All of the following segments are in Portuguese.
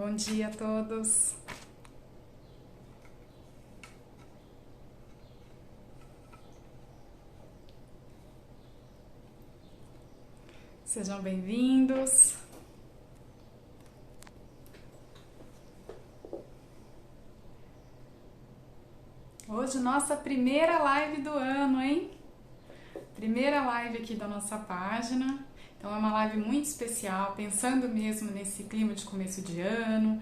Bom dia a todos. Sejam bem-vindos. Hoje nossa primeira live do ano, hein? Primeira live aqui da nossa página. Então é uma live muito especial, pensando mesmo nesse clima de começo de ano.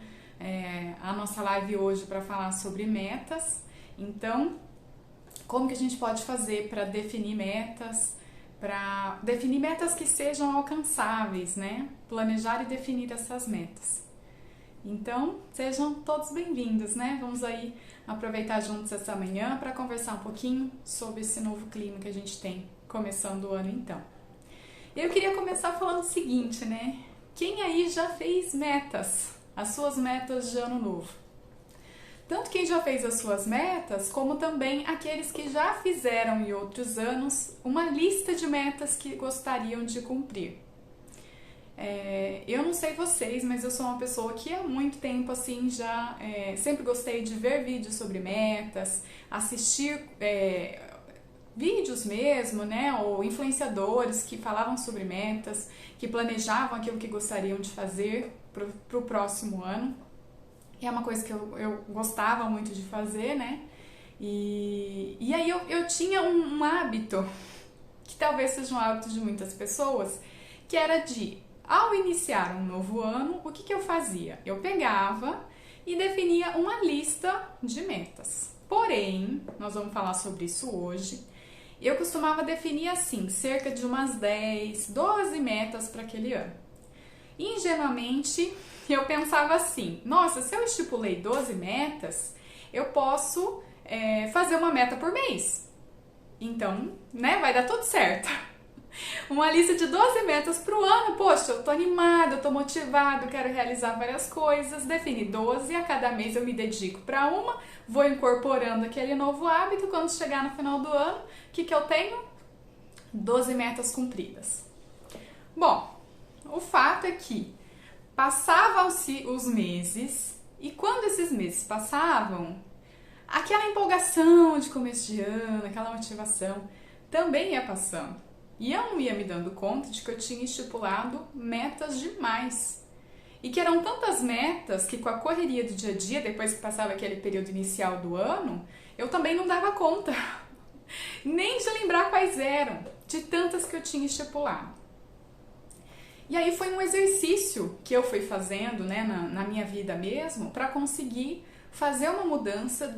A nossa live hoje para falar sobre metas. Então, como que a gente pode fazer para definir metas? Para definir metas que sejam alcançáveis, né? Planejar e definir essas metas. Então, sejam todos bem-vindos, né? Vamos aí aproveitar juntos essa manhã para conversar um pouquinho sobre esse novo clima que a gente tem começando o ano então. Eu queria começar falando o seguinte, né? Quem aí já fez metas? As suas metas de ano novo? Tanto quem já fez as suas metas, como também aqueles que já fizeram em outros anos uma lista de metas que gostariam de cumprir. Eu não sei vocês, mas eu sou uma pessoa que há muito tempo assim já sempre gostei de ver vídeos sobre metas, assistir vídeos mesmo, né, ou influenciadores que falavam sobre metas, que planejavam aquilo que gostariam de fazer para o próximo ano. E é uma coisa que eu gostava muito de fazer, né? E aí eu tinha um hábito, que talvez seja um hábito de muitas pessoas, que era de, ao iniciar um novo ano, o que eu fazia? Eu pegava e definia uma lista de metas. Porém, nós vamos falar sobre isso hoje, eu costumava definir assim, cerca de umas 10, 12 metas para aquele ano. Ingenuamente, eu pensava assim, nossa, se eu estipulei 12 metas, eu posso fazer uma meta por mês. Então, né, vai dar tudo certo. Uma lista de 12 metas para o ano, poxa, eu tô animada, eu tô motivado, quero realizar várias coisas, defini 12, a cada mês eu me dedico para uma, vou incorporando aquele novo hábito, quando chegar no final do ano, o que eu tenho? 12 metas cumpridas. Bom, o fato é que passavam-se os meses e quando esses meses passavam, aquela empolgação de começo de ano, aquela motivação também ia passando. E eu não ia me dando conta de que eu tinha estipulado metas demais. E que eram tantas metas que com a correria do dia a dia, depois que passava aquele período inicial do ano, eu também não dava conta. Nem de lembrar quais eram, de tantas que eu tinha estipulado. E aí foi um exercício que eu fui fazendo, né, na minha vida mesmo, para conseguir fazer uma mudança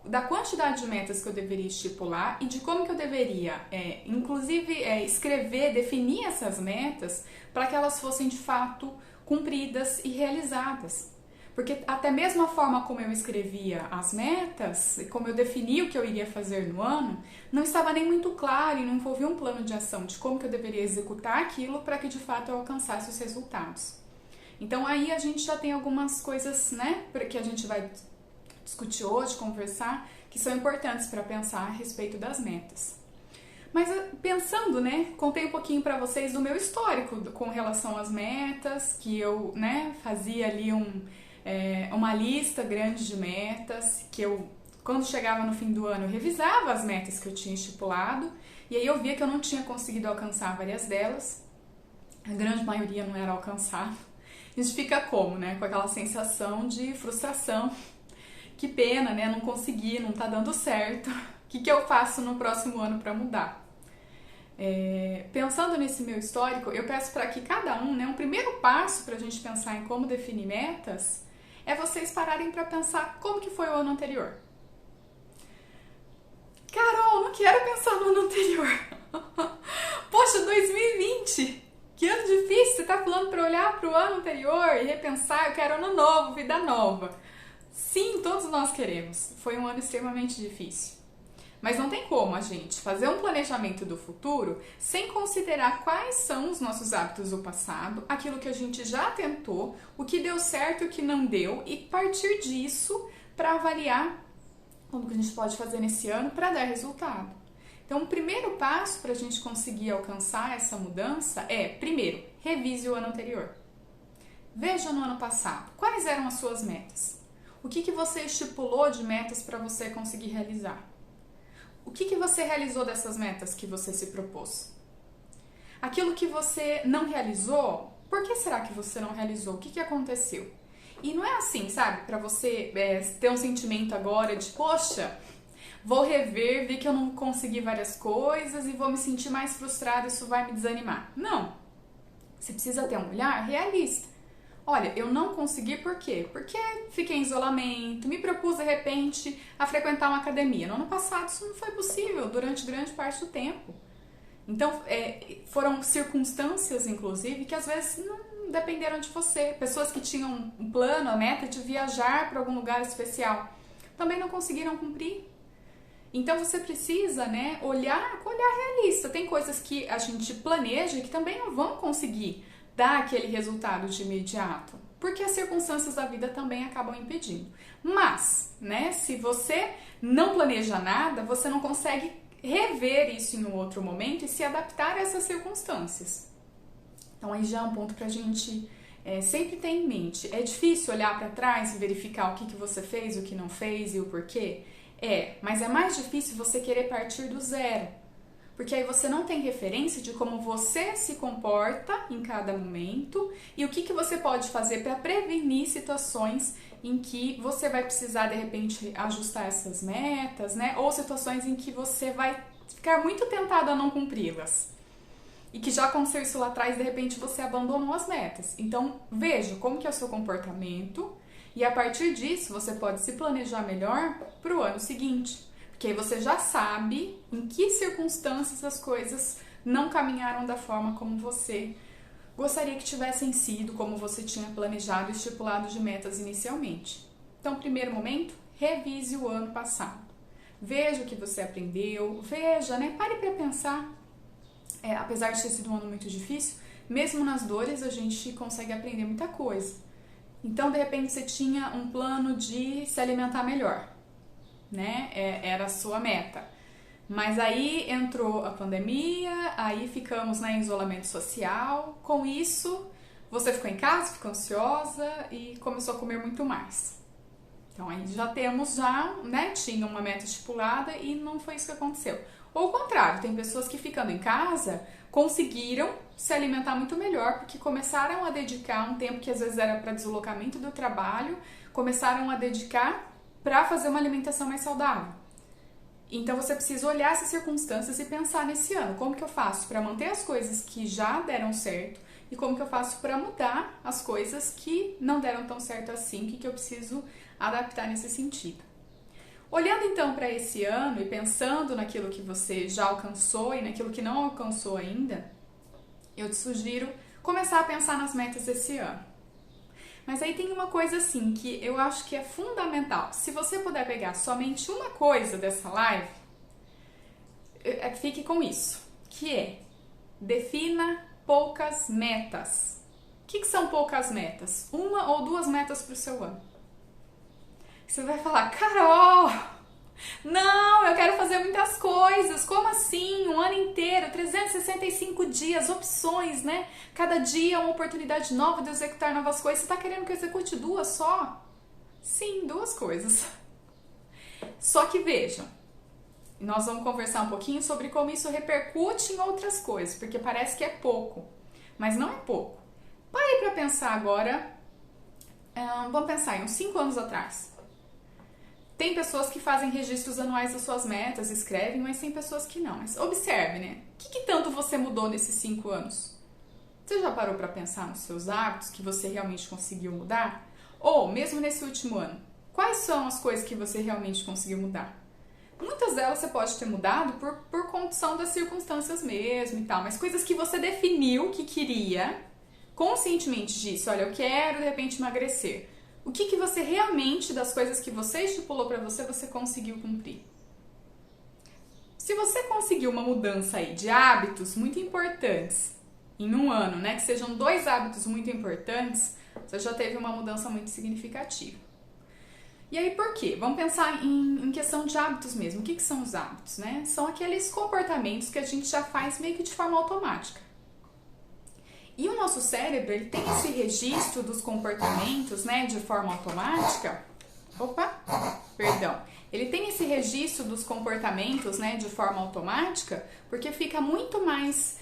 da quantidade de metas que eu deveria estipular e de como que eu deveria, inclusive, escrever, definir essas metas para que elas fossem de fato cumpridas e realizadas. Porque até mesmo a forma como eu escrevia as metas, e como eu definia o que eu iria fazer no ano, não estava nem muito claro e não envolvia um plano de ação de como que eu deveria executar aquilo para que de fato eu alcançasse os resultados. Então aí a gente já tem algumas coisas, né, que a gente vai discutir hoje, conversar, que são importantes para pensar a respeito das metas. Mas pensando, né, contei um pouquinho para vocês do meu histórico com relação às metas, que eu, né, fazia ali uma lista grande de metas, que eu, quando chegava no fim do ano, eu revisava as metas que eu tinha estipulado, e aí eu via que eu não tinha conseguido alcançar várias delas, a grande maioria não era alcançada. A gente fica como, né, com aquela sensação de frustração, que pena, né, não consegui, não tá dando certo, o que eu faço no próximo ano para mudar? Pensando nesse meu histórico, eu peço para que cada um, né, um primeiro passo para a gente pensar em como definir metas, é vocês pararem para pensar como que foi o ano anterior. Carol, não quero pensar no ano anterior. Poxa, 2020, que ano difícil, você tá falando para olhar para o ano anterior e repensar, eu quero ano novo, vida nova. Sim, todos nós queremos. Foi um ano extremamente difícil. Mas não tem como a gente fazer um planejamento do futuro sem considerar quais são os nossos hábitos do passado, aquilo que a gente já tentou, o que deu certo e o que não deu, e partir disso para avaliar como que a gente pode fazer nesse ano para dar resultado. Então, o primeiro passo para a gente conseguir alcançar essa mudança é, primeiro, revise o ano anterior. Veja no ano passado, quais eram as suas metas? O que você estipulou de metas para você conseguir realizar? O que você realizou dessas metas que você se propôs? Aquilo que você não realizou, por que será que você não realizou? O que aconteceu? E não é assim, sabe? Para você ter um sentimento agora de, poxa, vou rever, vi que eu não consegui várias coisas e vou me sentir mais frustrada, isso vai me desanimar. Não. Você precisa ter um olhar realista. Olha, eu não consegui por quê? Porque fiquei em isolamento, me propus de repente a frequentar uma academia. No ano passado isso não foi possível durante grande parte do tempo. Então, foram circunstâncias, inclusive, que às vezes não dependeram de você. Pessoas que tinham um plano, a meta de viajar para algum lugar especial, também não conseguiram cumprir. Então, você precisa, né, olhar com olhar realista. Tem coisas que a gente planeja que também não vão conseguir dar aquele resultado de imediato, porque as circunstâncias da vida também acabam impedindo. Mas, né, se você não planeja nada, você não consegue rever isso em um outro momento e se adaptar a essas circunstâncias. Então aí já é um ponto pra gente sempre ter em mente. É difícil olhar para trás e verificar o que você fez, o que não fez e o porquê? Mas é mais difícil você querer partir do zero. Porque aí você não tem referência de como você se comporta em cada momento e o que você pode fazer para prevenir situações em que você vai precisar, de repente, ajustar essas metas, né? Ou situações em que você vai ficar muito tentado a não cumpri-las. E que já aconteceu isso lá atrás, de repente você abandonou as metas. Então, veja como que é o seu comportamento e a partir disso você pode se planejar melhor para o ano seguinte. Porque aí você já sabe em que circunstâncias as coisas não caminharam da forma como você gostaria que tivessem sido, como você tinha planejado e estipulado de metas inicialmente. Então, primeiro momento, revise o ano passado. Veja o que você aprendeu, veja, né? Pare para pensar. Apesar de ter sido um ano muito difícil, mesmo nas dores a gente consegue aprender muita coisa. Então, de repente, você tinha um plano de se alimentar melhor, né? Era a sua meta. Mas aí entrou a pandemia, aí ficamos em isolamento social. Com isso, você ficou em casa, ficou ansiosa e começou a comer muito mais. Então aí já temos, né? Tinha uma meta estipulada e não foi isso que aconteceu. Ou o contrário, tem pessoas que ficando em casa conseguiram se alimentar muito melhor porque começaram a dedicar um tempo que às vezes era para deslocamento do trabalho, começaram a dedicar para fazer uma alimentação mais saudável. Então você precisa olhar essas circunstâncias e pensar nesse ano, como que eu faço para manter as coisas que já deram certo e como que eu faço para mudar as coisas que não deram tão certo assim, o que eu preciso adaptar nesse sentido. Olhando então para esse ano e pensando naquilo que você já alcançou e naquilo que não alcançou ainda, eu te sugiro começar a pensar nas metas desse ano. Mas aí tem uma coisa assim que eu acho que é fundamental. Se você puder pegar somente uma coisa dessa live, fique com isso, que é defina poucas metas. O que são poucas metas? Uma ou duas metas para o seu ano. Você vai falar, Carol, não, eu quero fazer muitas coisas. Como assim? Um ano inteiro, 365 dias, opções, né? Cada dia é uma oportunidade nova de executar novas coisas. Você tá querendo que eu execute duas só? Sim, duas coisas. Só que vejam, nós vamos conversar um pouquinho sobre como isso repercute em outras coisas, porque parece que é pouco, mas não é pouco. Pare para pensar agora, vamos pensar em uns 5 anos atrás. Tem pessoas que fazem registros anuais das suas metas, escrevem, mas tem pessoas que não. Mas observe, né? O que tanto você mudou nesses 5 anos? Você já parou para pensar nos seus hábitos que você realmente conseguiu mudar? Ou, mesmo nesse último ano, quais são as coisas que você realmente conseguiu mudar? Muitas delas você pode ter mudado por condição das circunstâncias mesmo e tal, mas coisas que você definiu que queria, conscientemente disse, olha, eu quero de repente emagrecer. O que você realmente, das coisas que você estipulou para você conseguiu cumprir? Se você conseguiu uma mudança aí de hábitos muito importantes em um ano, né, que sejam 2 hábitos muito importantes, você já teve uma mudança muito significativa. E aí por quê? Vamos pensar em questão de hábitos mesmo. O que são os hábitos, né? São aqueles comportamentos que a gente já faz meio que de forma automática. E o nosso cérebro, ele tem esse registro dos comportamentos, né, de forma automática. Ele tem esse registro dos comportamentos, né, de forma automática, porque fica muito mais...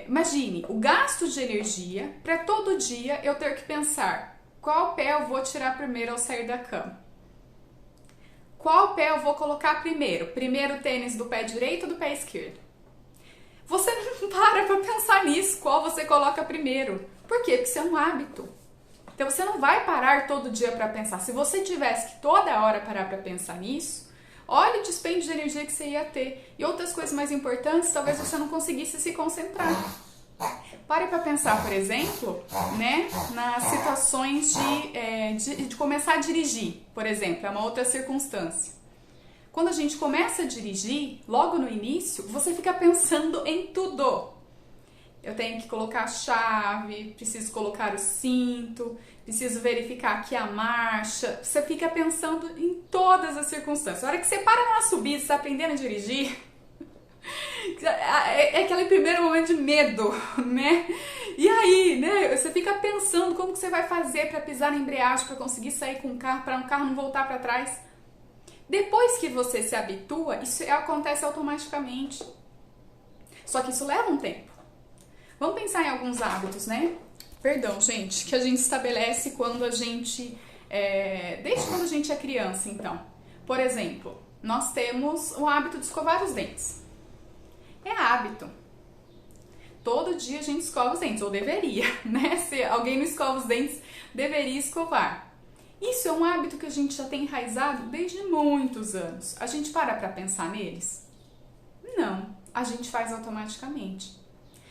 imagine, o gasto de energia para todo dia eu ter que pensar qual pé eu vou tirar primeiro ao sair da cama. Qual pé eu vou colocar primeiro? Primeiro o tênis do pé direito ou do pé esquerdo? Você não para pensar nisso, qual você coloca primeiro. Por quê? Porque isso é um hábito. Então você não vai parar todo dia para pensar. Se você tivesse que toda hora parar para pensar nisso, olha o dispêndio de energia que você ia ter. E outras coisas mais importantes, talvez você não conseguisse se concentrar. Pare para pensar, por exemplo, né, nas situações de começar a dirigir, por exemplo, é uma outra circunstância. Quando a gente começa a dirigir, logo no início, você fica pensando em tudo. Eu tenho que colocar a chave, preciso colocar o cinto, preciso verificar aqui a marcha. Você fica pensando em todas as circunstâncias. A hora que você para numa subida, você está aprendendo a dirigir, é aquele primeiro momento de medo, né? E aí, né, você fica pensando como que você vai fazer para pisar na embreagem, para conseguir sair com o carro, para o carro não voltar para trás. Depois que você se habitua, isso acontece automaticamente. Só que isso leva um tempo. Vamos pensar em alguns hábitos, né? Perdão, gente, que a gente estabelece quando a gente... desde quando a gente é criança, então. Por exemplo, nós temos o hábito de escovar os dentes. É hábito. Todo dia a gente escova os dentes, ou deveria, né? Se alguém não escova os dentes, deveria escovar. Isso é um hábito que a gente já tem enraizado desde muitos anos. A gente para pensar neles? Não, a gente faz automaticamente.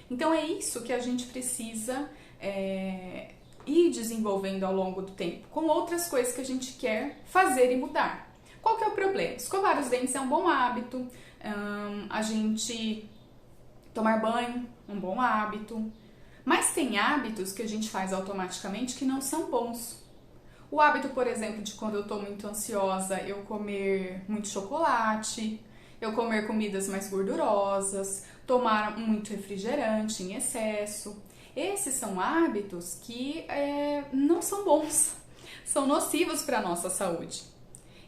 Então é isso que a gente precisa ir desenvolvendo ao longo do tempo, com outras coisas que a gente quer fazer e mudar. Qual que é o problema? Escovar os dentes é um bom hábito, a gente tomar banho, um bom hábito. Mas tem hábitos que a gente faz automaticamente que não são bons. O hábito, por exemplo, de quando eu estou muito ansiosa, eu comer muito chocolate, eu comer comidas mais gordurosas, tomar muito refrigerante em excesso. Esses são hábitos que não são bons, são nocivos para a nossa saúde.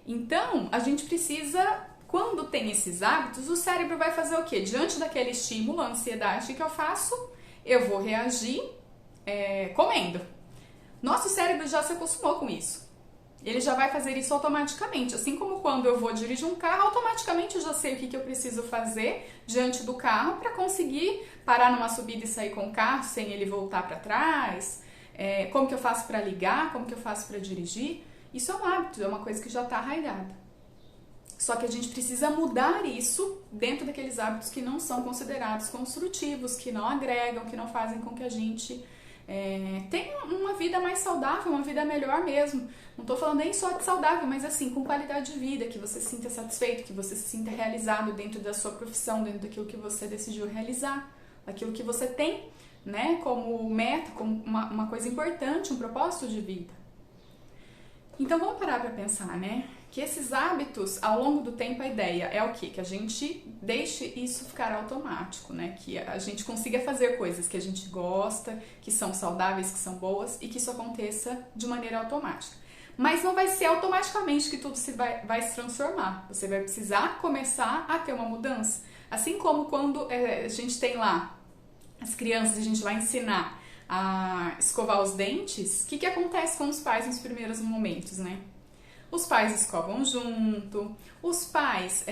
Então, a gente precisa, quando tem esses hábitos, o cérebro vai fazer o quê? Diante daquele estímulo, a ansiedade, o que eu faço? Eu vou reagir comendo. Nosso cérebro já se acostumou com isso. Ele já vai fazer isso automaticamente. Assim como quando eu vou dirigir um carro, automaticamente eu já sei o que eu preciso fazer diante do carro para conseguir parar numa subida e sair com o carro sem ele voltar para trás. Como que eu faço para ligar, como que eu faço para dirigir. Isso é um hábito, é uma coisa que já está arraigada. Só que a gente precisa mudar isso dentro daqueles hábitos que não são considerados construtivos, que não agregam, que não fazem com que a gente... tem uma vida mais saudável, uma vida melhor mesmo. Não estou falando nem só de saudável, mas assim, com qualidade de vida, que você se sinta satisfeito, que você se sinta realizado dentro da sua profissão, dentro daquilo que você decidiu realizar, daquilo que você tem, né, como meta, como uma coisa importante, um propósito de vida. Então vamos parar para pensar, né? Que esses hábitos, ao longo do tempo, a ideia é o quê? Que a gente deixe isso ficar automático, né? Que a gente consiga fazer coisas que a gente gosta, que são saudáveis, que são boas e que isso aconteça de maneira automática. Mas não vai ser automaticamente que tudo vai se transformar. Você vai precisar começar a ter uma mudança. Assim como quando a gente tem lá as crianças, a gente vai ensinar a escovar os dentes, o que acontece com os pais nos primeiros momentos, né? Os pais escovam junto, os pais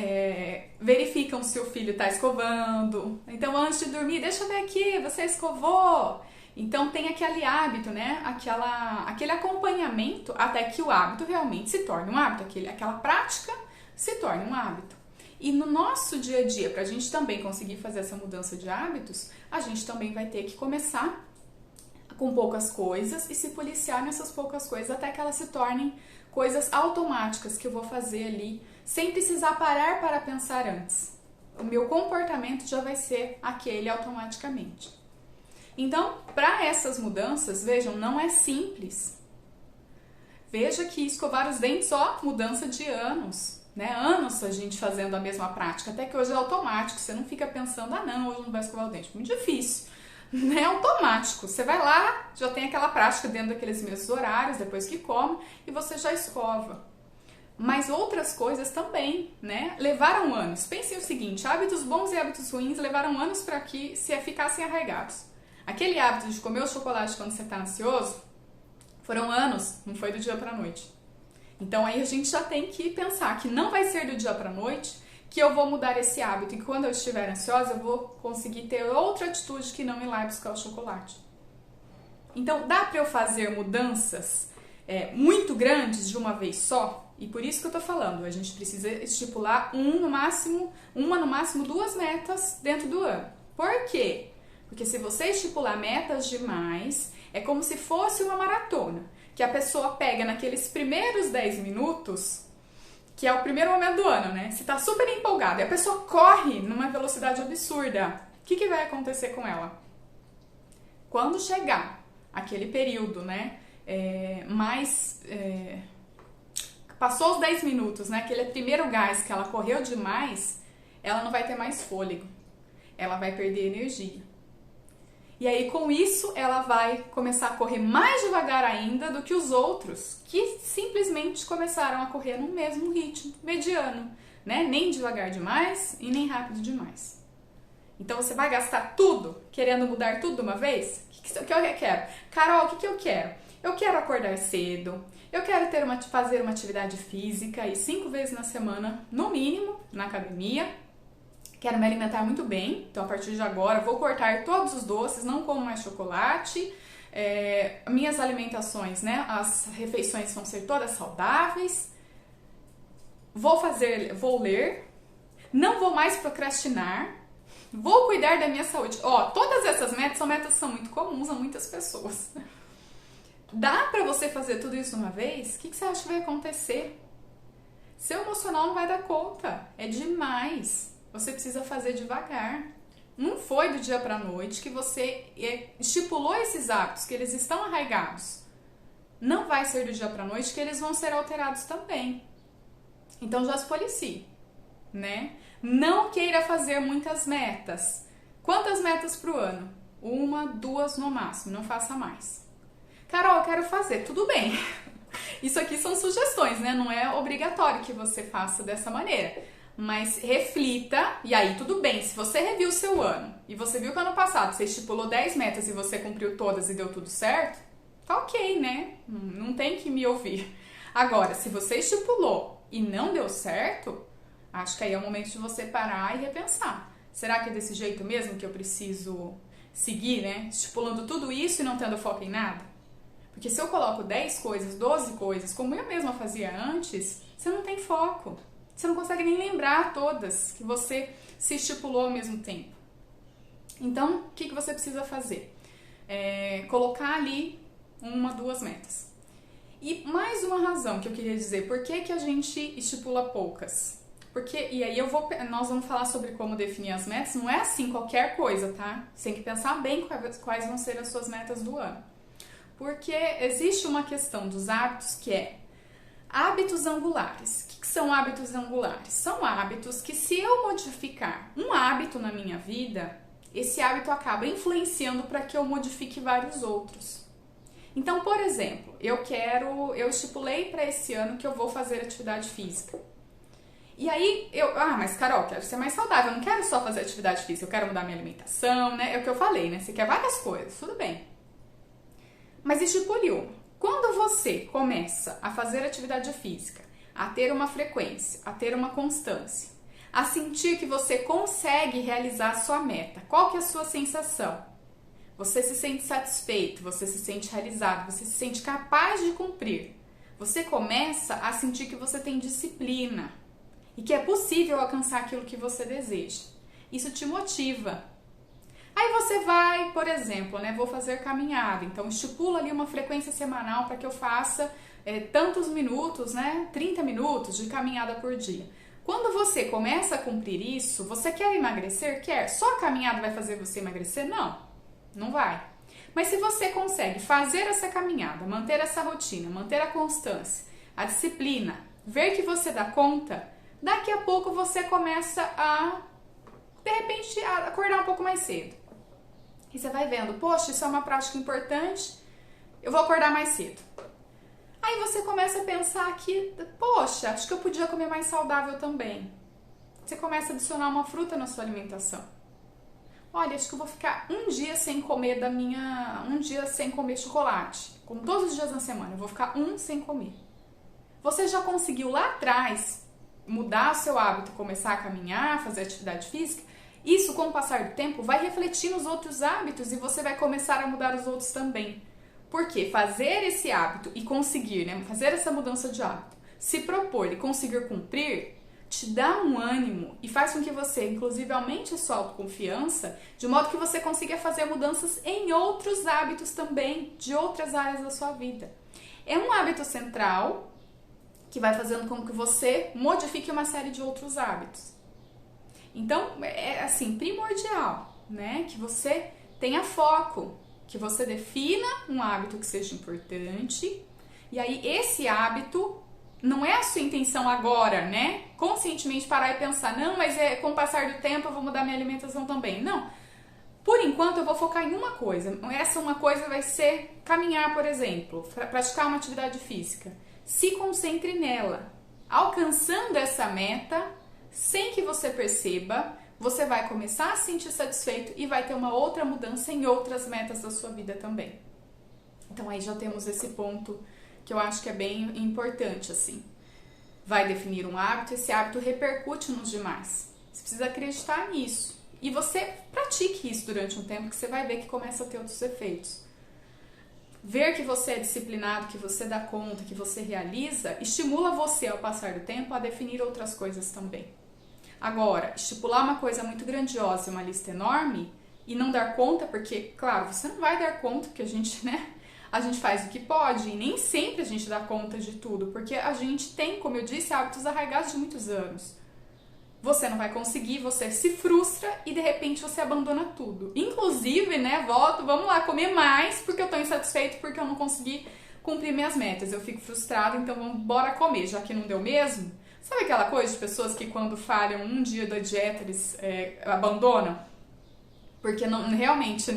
verificam se o filho está escovando. Então, antes de dormir, deixa eu ver aqui, você escovou? Então, tem aquele hábito, né? Aquele acompanhamento até que o hábito realmente se torne um hábito, aquela prática se torne um hábito. E no nosso dia a dia, para a gente também conseguir fazer essa mudança de hábitos, a gente também vai ter que começar com poucas coisas e se policiar nessas poucas coisas até que elas se tornem coisas automáticas que eu vou fazer ali sem precisar parar para pensar antes. O meu comportamento já vai ser aquele automaticamente. Então, para essas mudanças, vejam, não é simples. Veja que escovar os dentes, mudança de anos, né? Anos a gente fazendo a mesma prática, até que hoje é automático, você não fica pensando, não, hoje não vai escovar o dente. Muito difícil. né, automático. Você vai lá, já tem aquela prática dentro daqueles mesmos horários, depois que come, e você já escova. Mas outras coisas também, né, levaram anos. Pensem o seguinte, hábitos bons e hábitos ruins levaram anos para que se ficassem arraigados. Aquele hábito de comer o chocolate quando você está ansioso, foram anos, não foi do dia para a noite. Então aí a gente já tem que pensar que não vai ser do dia para a noite que eu vou mudar esse hábito e que quando eu estiver ansiosa eu vou conseguir ter outra atitude que não ir lá buscar o chocolate. Então dá para eu fazer mudanças muito grandes de uma vez só? E por isso que eu tô falando, a gente precisa estipular no máximo 2 metas dentro do ano. Por quê? Porque se você estipular metas demais, é como se fosse uma maratona, que a pessoa pega naqueles primeiros 10 minutos, que é o primeiro momento do ano, né? Você tá super empolgado e a pessoa corre numa velocidade absurda. O que vai acontecer com ela? Quando chegar aquele período, né? Passou os 10 minutos, né? Aquele primeiro gás que ela correu demais, ela não vai ter mais fôlego. Ela vai perder energia. E aí, com isso, ela vai começar a correr mais devagar ainda do que os outros, que simplesmente começaram a correr no mesmo ritmo, mediano, né? Nem devagar demais e nem rápido demais. Então, você vai gastar tudo querendo mudar tudo de uma vez? O que eu quero? Carol, o que eu quero? Eu quero acordar cedo, eu quero fazer uma atividade física e 5 vezes na semana, no mínimo, na academia. Quero me alimentar muito bem, então a partir de agora vou cortar todos os doces, não como mais chocolate. Minhas alimentações, né, as refeições vão ser todas saudáveis. Vou ler, não vou mais procrastinar, vou cuidar da minha saúde. Todas essas metas são muito comuns a muitas pessoas. Dá pra você fazer tudo isso de uma vez? O que você acha que vai acontecer? Seu emocional não vai dar conta, é demais. Você precisa fazer devagar. Não foi do dia para a noite que você estipulou esses hábitos, que eles estão arraigados. Não vai ser do dia para a noite que eles vão ser alterados também. Então já se policie, né? Não queira fazer muitas metas. Quantas metas pro ano? 1, 2 no máximo, não faça mais. Carol, eu quero fazer, tudo bem. Isso aqui são sugestões, né? Não é obrigatório que você faça dessa maneira. Mas reflita, e aí tudo bem, se você reviu o seu ano e você viu que ano passado você estipulou 10 metas e você cumpriu todas e deu tudo certo, tá ok, né? Não tem que me ouvir. Agora, se você estipulou e não deu certo, acho que aí é o momento de você parar e repensar. Será que é desse jeito mesmo que eu preciso seguir, né? Estipulando tudo isso e não tendo foco em nada? Porque se eu coloco 10 coisas, 12 coisas, como eu mesma fazia antes, você não tem foco. Você não consegue nem lembrar todas que você se estipulou ao mesmo tempo. Então, o que você precisa fazer? Colocar ali 1, 2 metas. E mais uma razão que eu queria dizer, por que a gente estipula poucas? E aí nós vamos falar sobre como definir as metas, não é assim qualquer coisa, tá? Você tem que pensar bem quais vão ser as suas metas do ano. Porque existe uma questão dos hábitos que é hábitos angulares. O que são hábitos angulares? São hábitos que, se eu modificar um hábito na minha vida, esse hábito acaba influenciando para que eu modifique vários outros. Então, por exemplo, eu estipulei para esse ano que eu vou fazer atividade física. E aí, mas Carol, eu quero ser mais saudável, eu não quero só fazer atividade física, eu quero mudar minha alimentação, né? É o que eu falei, né? Você quer várias coisas, tudo bem. Mas estipule uma. Quando você começa a fazer atividade física, a ter uma frequência, a ter uma constância, a sentir que você consegue realizar a sua meta, qual que é a sua sensação? Você se sente satisfeito, você se sente realizado, você se sente capaz de cumprir. Você começa a sentir que você tem disciplina e que é possível alcançar aquilo que você deseja. Isso te motiva. Aí você vai, por exemplo, né, vou fazer caminhada, então estipula ali uma frequência semanal para que eu faça tantos minutos, né, 30 minutos de caminhada por dia. Quando você começa a cumprir isso, você quer emagrecer? Quer? Só a caminhada vai fazer você emagrecer? Não, não vai. Mas se você consegue fazer essa caminhada, manter essa rotina, manter a constância, a disciplina, ver que você dá conta, daqui a pouco você começa a, de repente, a acordar um pouco mais cedo. E você vai vendo, poxa, isso é uma prática importante, eu vou acordar mais cedo. Aí você começa a pensar que, poxa, acho que eu podia comer mais saudável também. Você começa a adicionar uma fruta na sua alimentação. Olha, acho que eu vou ficar um dia sem comer um dia sem comer chocolate. Como todos os dias na semana, eu vou ficar sem comer. Você já conseguiu lá atrás mudar o seu hábito, começar a caminhar, fazer atividade física? Isso, com o passar do tempo, vai refletir nos outros hábitos e você vai começar a mudar os outros também. Porque fazer esse hábito e conseguir, fazer essa mudança de hábito, se propor e conseguir cumprir, te dá um ânimo e faz com que você, inclusive, aumente a sua autoconfiança, de modo que você consiga fazer mudanças em outros hábitos também, de outras áreas da sua vida. É um hábito central que vai fazendo com que você modifique uma série de outros hábitos. Então, é assim, primordial, que você tenha foco, que você defina um hábito que seja importante, e aí esse hábito não é a sua intenção agora, conscientemente parar e pensar, não, mas com o passar do tempo eu vou mudar minha alimentação também. Não, por enquanto eu vou focar em uma coisa. Essa uma coisa vai ser caminhar, por exemplo, praticar uma atividade física. Se concentre nela. Alcançando essa meta, sem que você perceba, você vai começar a se sentir satisfeito e vai ter uma outra mudança em outras metas da sua vida também. Então aí já temos esse ponto que eu acho que é bem importante, assim. Vai definir um hábito, esse hábito repercute nos demais. Você precisa acreditar nisso. E você pratique isso durante um tempo que você vai ver que começa a ter outros efeitos. Ver que você é disciplinado, que você dá conta, que você realiza, estimula você ao passar do tempo a definir outras coisas também. Agora, estipular uma coisa muito grandiosa, uma lista enorme, e não dar conta, porque, claro, você não vai dar conta, porque a gente faz o que pode, e nem sempre a gente dá conta de tudo, porque a gente tem, como eu disse, hábitos arraigados de muitos anos. Você não vai conseguir, você se frustra e de repente você abandona tudo. Inclusive, vamos lá comer mais porque eu tô insatisfeito, porque eu não consegui cumprir minhas metas. Eu fico frustrado, então vamos bora comer, já que não deu mesmo. Sabe aquela coisa de pessoas que quando falham um dia da dieta, eles abandonam? Porque não, realmente,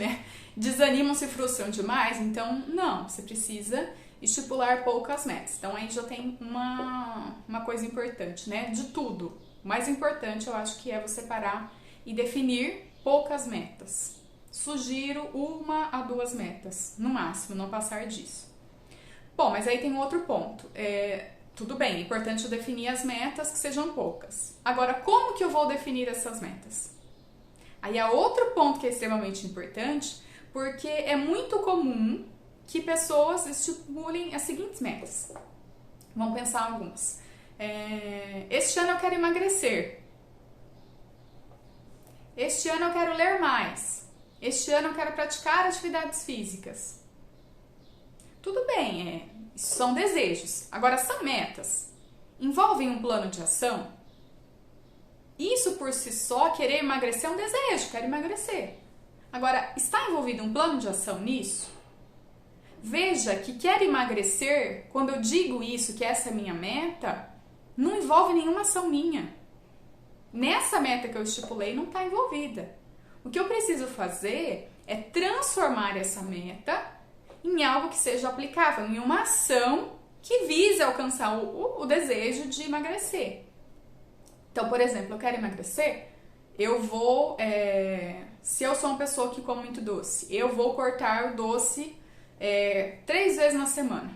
desanimam, se frustram demais. Então, não, você precisa estipular poucas metas. Então, aí já tem uma coisa importante, de tudo. O mais importante, eu acho que é você parar e definir poucas metas. Sugiro 1 a 2 metas, no máximo, não passar disso. Bom, mas aí tem um outro ponto. Tudo bem, é importante eu definir as metas que sejam poucas. Agora, como que eu vou definir essas metas? Aí há outro ponto que é extremamente importante, porque é muito comum que pessoas estipulem as seguintes metas. Vamos pensar algumas. Este ano eu quero emagrecer. Este ano eu quero ler mais. Este ano eu quero praticar atividades físicas. Tudo bem, são desejos. Agora, são metas. Envolvem um plano de ação? Isso por si só, querer emagrecer é um desejo, quero emagrecer. Agora, está envolvido um plano de ação nisso? Veja que quero emagrecer, quando eu digo isso, que essa é a minha meta, não envolve nenhuma ação minha. Nessa meta que eu estipulei não está envolvida. O que eu preciso fazer é transformar essa meta em algo que seja aplicável, em uma ação que vise alcançar o desejo de emagrecer. Então, por exemplo, eu quero emagrecer, eu vou, se eu sou uma pessoa que come muito doce, eu vou cortar o doce 3 vezes na semana.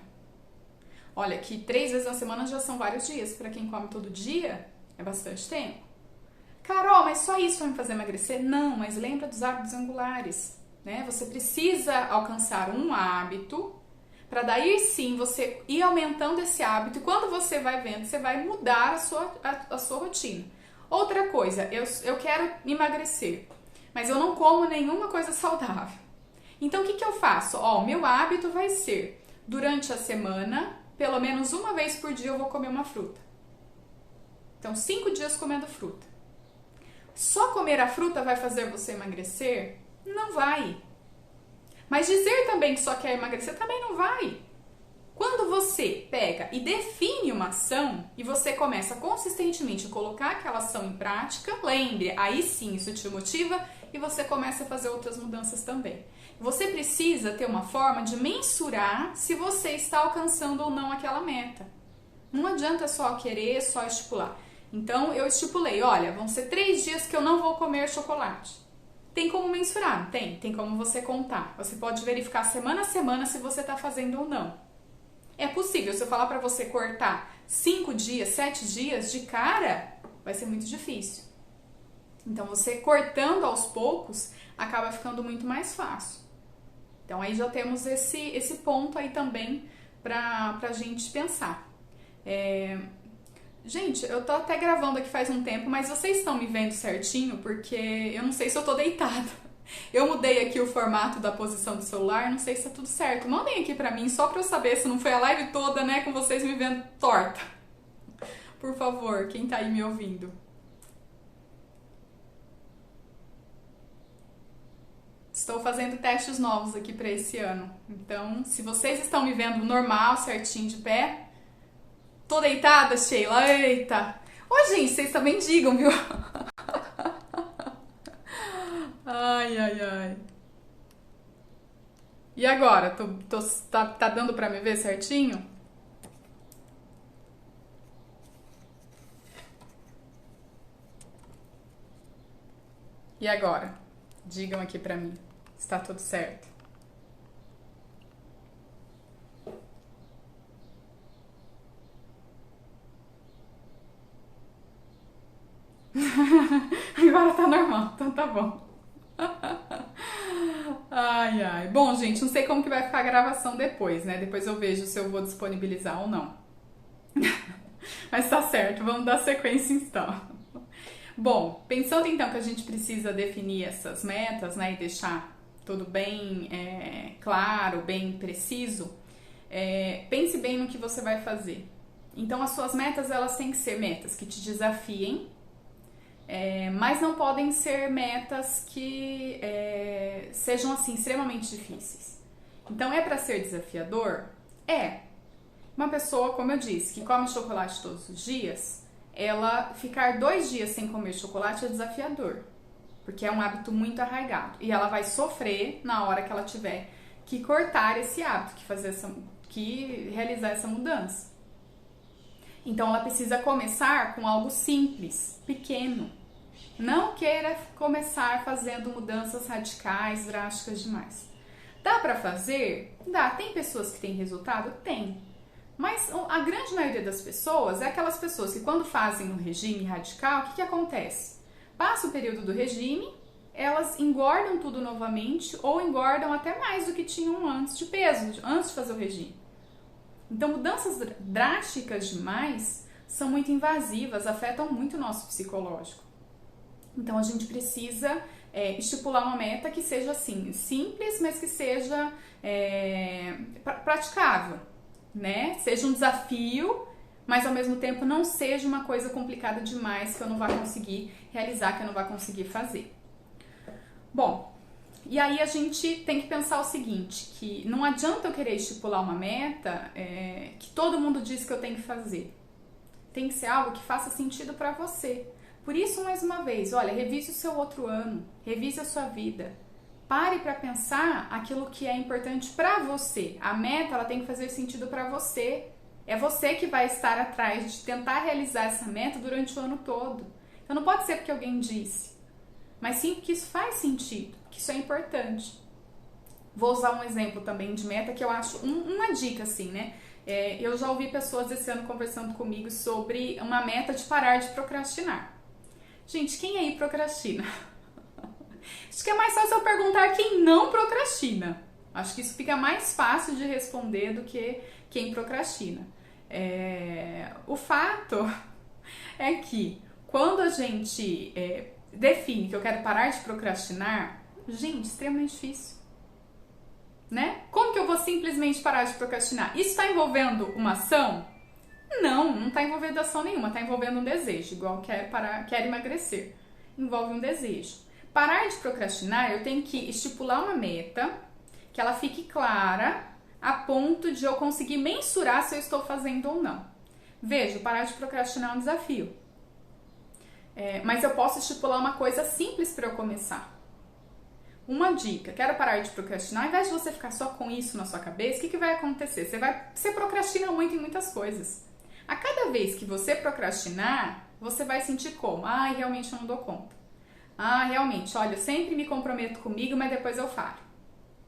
Olha, que 3 vezes na semana já são vários dias. Para quem come todo dia, é bastante tempo. Carol, mas só isso vai me fazer emagrecer? Não, mas lembra dos hábitos angulares, Você precisa alcançar um hábito para daí sim você ir aumentando esse hábito e quando você vai vendo, você vai mudar a sua rotina. Outra coisa, eu quero emagrecer, mas eu não como nenhuma coisa saudável. Então, o que eu faço? Meu hábito vai ser, durante a semana, pelo menos uma vez por dia eu vou comer uma fruta. Então, 5 dias comendo fruta. Só comer a fruta vai fazer você emagrecer? Não vai. Mas dizer também que só quer emagrecer também não vai. Quando você pega e define uma ação e você começa consistentemente a colocar aquela ação em prática, lembre, aí sim isso te motiva e você começa a fazer outras mudanças também. Você precisa ter uma forma de mensurar se você está alcançando ou não aquela meta. Não adianta só querer, só estipular. Então eu estipulei, olha, vão ser 3 dias que eu não vou comer chocolate. Tem como mensurar? Tem como você contar. Você pode verificar semana a semana se você está fazendo ou não. É possível, se eu falar para você cortar 5 dias, 7 dias de cara, vai ser muito difícil. Então você cortando aos poucos acaba ficando muito mais fácil. Então aí já temos esse ponto aí também pra gente pensar. Gente, eu tô até gravando aqui faz um tempo, mas vocês estão me vendo certinho? Porque eu não sei se eu tô deitada. Eu mudei aqui o formato da posição do celular, não sei se tá tudo certo. Mandem aqui pra mim, só pra eu saber se não foi a live toda, né, com vocês me vendo torta. Por favor, quem tá aí me ouvindo. Estou fazendo testes novos aqui pra esse ano. Então, se vocês estão me vendo normal, certinho de pé... Tô deitada, Sheila? Eita! Ô, gente, vocês também digam, viu? Ai, ai, ai. E agora? Tá dando pra me ver certinho? E agora? Digam aqui pra mim. Está tudo certo. Agora tá normal, então tá bom. Ai, ai. Bom, gente, não sei como que vai ficar a gravação depois, né? Depois eu vejo se eu vou disponibilizar ou não. Mas tá certo, vamos dar sequência então. Bom, pensando então que a gente precisa definir essas metas, né? E deixar tudo bem claro, bem preciso, pense bem no que você vai fazer. Então, as suas metas, elas têm que ser metas que te desafiem, mas não podem ser metas que sejam assim extremamente difíceis. Então, é para ser desafiador? Uma pessoa, como eu disse, que come chocolate todos os dias, ela ficar 2 dias sem comer chocolate é desafiador, porque é um hábito muito arraigado e ela vai sofrer na hora que ela tiver que cortar esse hábito, que realizar essa mudança. Então, ela precisa começar com algo simples, pequeno. Não queira começar fazendo mudanças radicais, drásticas demais. Dá pra fazer? Dá. Tem pessoas que têm resultado? Tem. Mas a grande maioria das pessoas é aquelas pessoas que quando fazem um regime radical, o que acontece? Passa o período do regime, elas engordam tudo novamente ou engordam até mais do que tinham antes de peso, antes de fazer o regime. Então, mudanças drásticas demais são muito invasivas, afetam muito o nosso psicológico. Então, a gente precisa estipular uma meta que seja assim, simples, mas que seja praticável, né? Seja um desafio, mas ao mesmo tempo não seja uma coisa complicada demais que eu não vá conseguir realizar, que eu não vá conseguir fazer. Bom, e aí a gente tem que pensar o seguinte, que não adianta eu querer estipular uma meta que todo mundo diz que eu tenho que fazer. Tem que ser algo que faça sentido para você. Por isso, mais uma vez, olha, revise o seu outro ano, revise a sua vida. Pare para pensar aquilo que é importante para você. A meta, ela tem que fazer sentido para você. É você que vai estar atrás de tentar realizar essa meta durante o ano todo. Então não pode ser porque alguém disse, mas sim porque isso faz sentido, que isso é importante. Vou usar um exemplo também de meta que eu acho uma dica assim, né? Eu já ouvi pessoas esse ano conversando comigo sobre uma meta de parar de procrastinar. Gente, quem aí procrastina? Acho que é mais fácil eu perguntar quem não procrastina. Acho que isso fica mais fácil de responder do que quem procrastina. O fato é que quando a gente define que eu quero parar de procrastinar, gente, extremamente difícil. Né? Como que eu vou simplesmente parar de procrastinar? Isso está envolvendo uma ação? Não está envolvendo ação nenhuma, está envolvendo um desejo, igual quero emagrecer. Envolve um desejo. Parar de procrastinar, eu tenho que estipular uma meta, que ela fique clara, a ponto de eu conseguir mensurar se eu estou fazendo ou não. Veja, parar de procrastinar é um desafio. Mas eu posso estipular uma coisa simples para eu começar. uma dica, quero parar de procrastinar, ao invés de você ficar só com isso na sua cabeça, o que vai acontecer? Você procrastina muito em muitas coisas. A cada vez que você procrastinar, você vai sentir como? Ah, realmente eu não dou conta. Ah, realmente, olha, eu sempre me comprometo comigo, mas depois eu falho.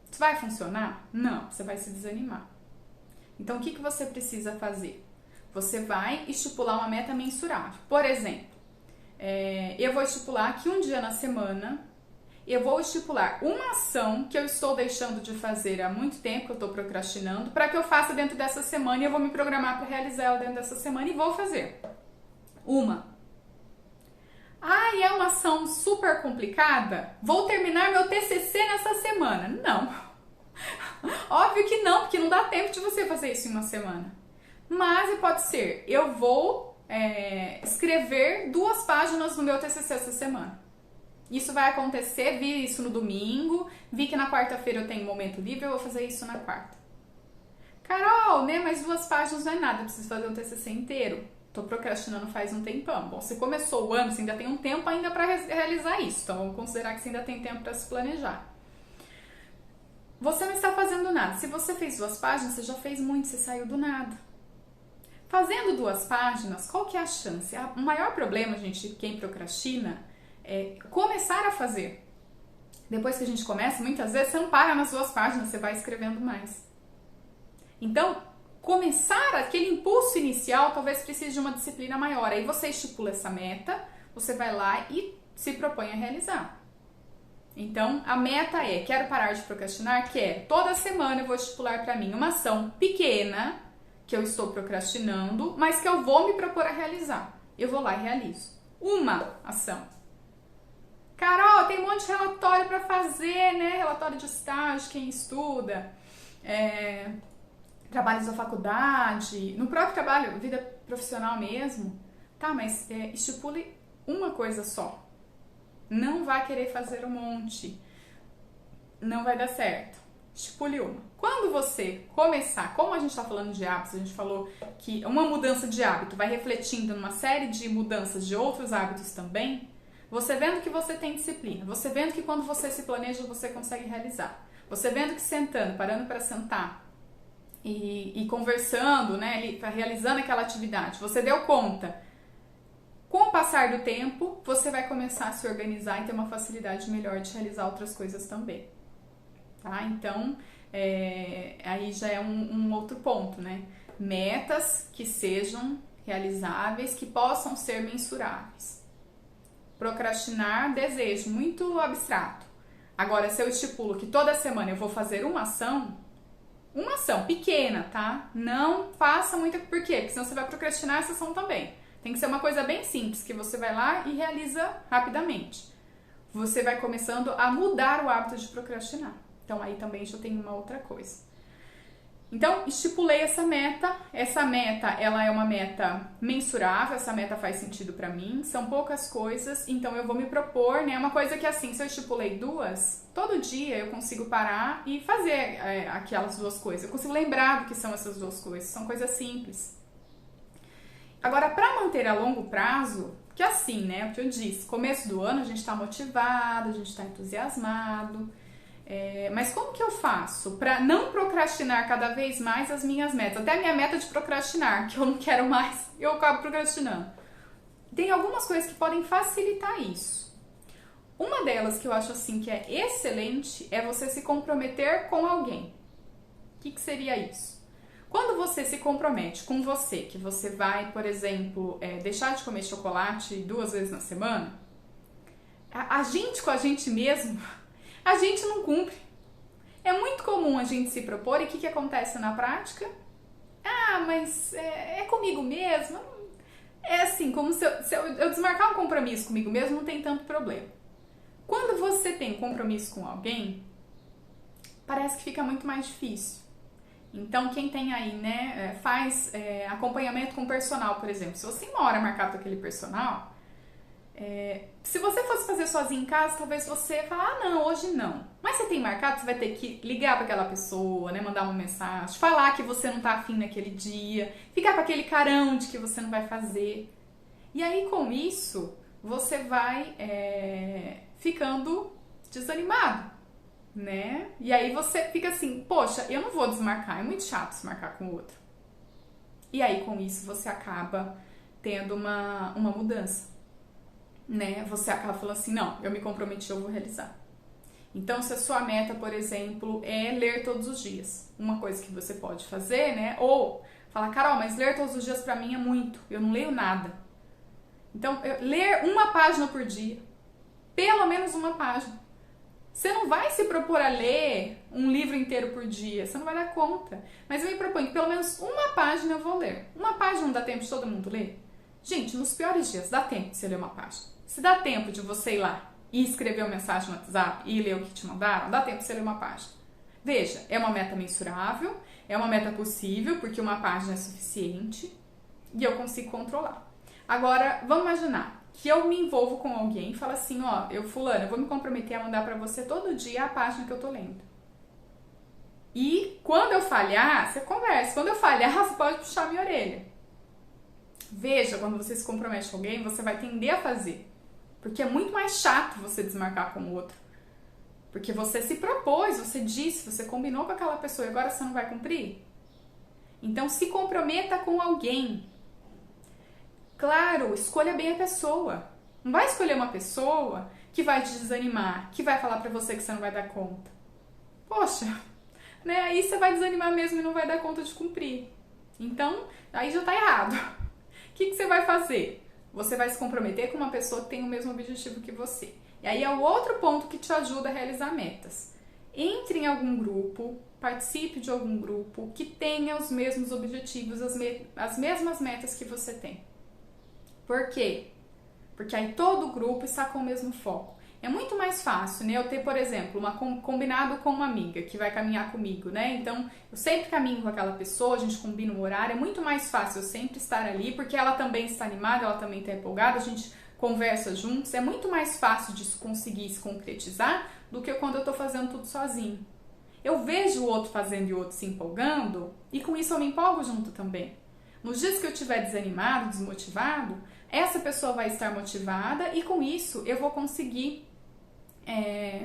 Isso vai funcionar? Não, você vai se desanimar. Então, o que você precisa fazer? Você vai estipular uma meta mensurável. Por exemplo, eu vou estipular que um dia na semana eu vou estipular uma ação que eu estou deixando de fazer há muito tempo, que eu estou procrastinando, para que eu faça dentro dessa semana e eu vou me programar para realizar ela dentro dessa semana e vou fazer. Uma. Ah, e é uma ação super complicada? Vou terminar meu TCC nessa semana. Não. Óbvio que não, porque não dá tempo de você fazer isso em uma semana. Mas pode ser, eu vou escrever 2 páginas no meu TCC essa semana. Isso vai acontecer, vi isso no domingo, vi que na quarta-feira eu tenho um momento livre, eu vou fazer isso na quarta. Carol, né, mas 2 páginas não é nada, eu preciso fazer o TCC inteiro. Tô procrastinando faz um tempão. Bom, você começou o ano, você ainda tem um tempo ainda para realizar isso, então vamos considerar que você ainda tem tempo para se planejar. Você não está fazendo nada. Se você fez 2 páginas, você já fez muito, você saiu do nada. Fazendo 2 páginas, qual que é a chance? O maior problema, gente, quem procrastina, é começar a fazer. Depois que a gente começa, muitas vezes você não para nas 2 páginas, você vai escrevendo mais. Então, começar aquele impulso inicial talvez precise de uma disciplina maior. Aí você estipula essa meta, você vai lá e se propõe a realizar. Então, a meta é, quero parar de procrastinar? Quero. Toda semana eu vou estipular para mim uma ação pequena que eu estou procrastinando, mas que eu vou me propor a realizar. Eu vou lá e realizo. Uma ação. Carol, tem um monte de relatório para fazer, né? Relatório de estágio, quem estuda, trabalhos da faculdade, no próprio trabalho, vida profissional mesmo. Tá, mas estipule uma coisa só. Não vai querer fazer um monte. Não vai dar certo. Estipule uma. Quando você começar, como a gente está falando de hábitos, a gente falou que uma mudança de hábito vai refletindo numa série de mudanças de outros hábitos também, você vendo que você tem disciplina, você vendo que quando você se planeja, você consegue realizar. Você vendo que sentando, parando para sentar e conversando, né, realizando aquela atividade, você deu conta. Com o passar do tempo, você vai começar a se organizar e ter uma facilidade melhor de realizar outras coisas também. Tá? Então, aí já é um outro ponto, né? Metas que sejam realizáveis, que possam ser mensuráveis. Procrastinar, desejo, muito abstrato. Agora, se eu estipulo que toda semana eu vou fazer uma ação pequena, tá? Não faça muita... Por quê? Porque senão você vai procrastinar essa ação também. Tem que ser uma coisa bem simples, que você vai lá e realiza rapidamente. Você vai começando a mudar o hábito de procrastinar. Então, aí também já tem uma outra coisa. Então, estipulei essa meta. Essa meta, ela é uma meta mensurável. Essa meta faz sentido pra mim. São poucas coisas, então eu vou me propor, né? Uma coisa que, assim, se eu estipulei 2, todo dia eu consigo parar e fazer aquelas 2 coisas. Eu consigo lembrar do que são essas 2 coisas. São coisas simples. Agora, para manter a longo prazo, que assim, né? O que eu disse, começo do ano a gente tá motivado, a gente tá entusiasmado. Mas como que eu faço para não procrastinar cada vez mais as minhas metas? Até a minha meta de procrastinar, que eu não quero mais, eu acabo procrastinando. Tem algumas coisas que podem facilitar isso. Uma delas que eu acho assim que é excelente é você se comprometer com alguém. O que seria isso? Quando você se compromete com você, que você vai, por exemplo, deixar de comer chocolate 2 vezes na semana, a gente com a gente mesmo, a gente não cumpre. É muito comum a gente se propor e o que acontece na prática? Ah, mas é comigo mesmo? É assim, como se eu desmarcar um compromisso comigo mesmo, não tem tanto problema. Quando você tem compromisso com alguém, parece que fica muito mais difícil. Então, quem tem aí, né, faz acompanhamento com personal, por exemplo. Se você mora marcado com aquele personal, se você fosse fazer sozinho em casa, talvez você fale, ah, não, hoje não. Mas você tem marcado, você vai ter que ligar para aquela pessoa, né, mandar uma mensagem, falar que você não tá afim naquele dia, ficar com aquele carão de que você não vai fazer. E aí, com isso, você vai ficando desanimado. né? E aí você fica assim, poxa, eu não vou desmarcar, é muito chato desmarcar com o outro. E aí com isso você acaba tendo uma mudança, né? Você acaba falando assim, não, eu me comprometi, eu vou realizar. Então, se a sua meta, por exemplo, é ler todos os dias, uma coisa que você pode fazer, né? Ou falar, Carol, mas ler todos os dias pra mim é muito, eu não leio nada. Então, ler uma página por dia, pelo menos uma página. Você não vai se propor a ler um livro inteiro por dia, você não vai dar conta. Mas eu me proponho que pelo menos uma página eu vou ler. Uma página não dá tempo de todo mundo ler? Gente, nos piores dias, dá tempo de você ler uma página. Se dá tempo de você ir lá e escrever uma mensagem no WhatsApp e ler o que te mandaram, dá tempo de você ler uma página. Veja, é uma meta mensurável, é uma meta possível, porque uma página é suficiente e eu consigo controlar. Agora, vamos imaginar que eu me envolvo com alguém e falo assim, ó, fulano, eu vou me comprometer a mandar pra você todo dia a página que eu tô lendo. E quando eu falhar, você conversa. Quando eu falhar, você pode puxar minha orelha. Veja, quando você se compromete com alguém, você vai tender a fazer. Porque é muito mais chato você desmarcar com o outro. Porque você se propôs, você disse, você combinou com aquela pessoa e agora você não vai cumprir? Então se comprometa com alguém. Claro, escolha bem a pessoa. Não vai escolher uma pessoa que vai te desanimar, que vai falar pra você que você não vai dar conta. Poxa, né? Aí você vai desanimar mesmo e não vai dar conta de cumprir. Então, aí já tá errado. O que você vai fazer? Você vai se comprometer com uma pessoa que tem o mesmo objetivo que você. E aí é o outro ponto que te ajuda a realizar metas. Entre em algum grupo, participe de algum grupo que tenha os mesmos objetivos, as mesmas metas que você tem. Por quê? Porque aí todo o grupo está com o mesmo foco. É muito mais fácil, né? Eu ter, por exemplo, combinado com uma amiga que vai caminhar comigo, né? Então, eu sempre caminho com aquela pessoa, a gente combina um horário. É muito mais fácil eu sempre estar ali, porque ela também está animada, ela também está empolgada, a gente conversa juntos. É muito mais fácil de conseguir se concretizar do que quando eu estou fazendo tudo sozinho. Eu vejo o outro fazendo e o outro se empolgando, e com isso eu me empolgo junto também. Nos dias que eu estiver desanimado, desmotivado, essa pessoa vai estar motivada e com isso eu vou conseguir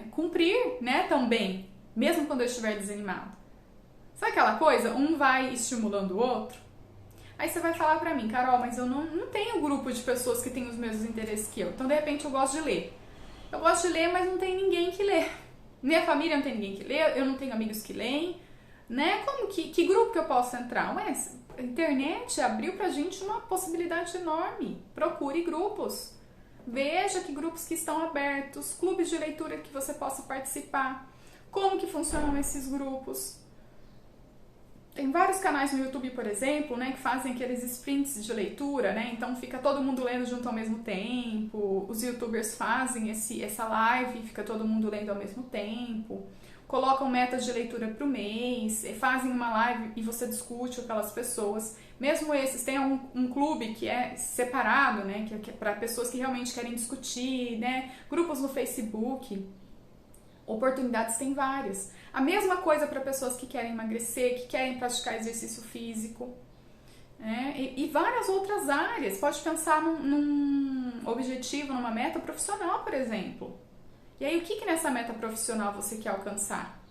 cumprir, né, também, mesmo quando eu estiver desanimado. Sabe aquela coisa? Um vai estimulando o outro. Aí você vai falar pra mim, Carol, mas eu não tenho grupo de pessoas que têm os mesmos interesses que eu. Então, de repente, eu gosto de ler. Eu gosto de ler, mas não tem ninguém que lê. Minha família não tem ninguém que lê, eu não tenho amigos que leem, né? Que grupo que eu posso entrar? Ué, a internet abriu pra gente uma possibilidade enorme. Procure grupos. Veja que grupos que estão abertos, clubes de leitura que você possa participar. Como que funcionam esses grupos? Tem vários canais no YouTube, por exemplo, né, que fazem aqueles sprints de leitura, né? Então fica todo mundo lendo junto ao mesmo tempo. Os YouTubers fazem essa live, fica todo mundo lendo ao mesmo tempo. Colocam metas de leitura para o mês, fazem uma live e você discute com aquelas pessoas. Mesmo esses, tem um clube que é separado, né, que é para pessoas que realmente querem discutir, né, grupos no Facebook. Oportunidades tem várias. A mesma coisa para pessoas que querem emagrecer, que querem praticar exercício físico, né, e várias outras áreas. Pode pensar num objetivo, numa meta profissional, por exemplo. E aí, o que nessa meta profissional você quer alcançar?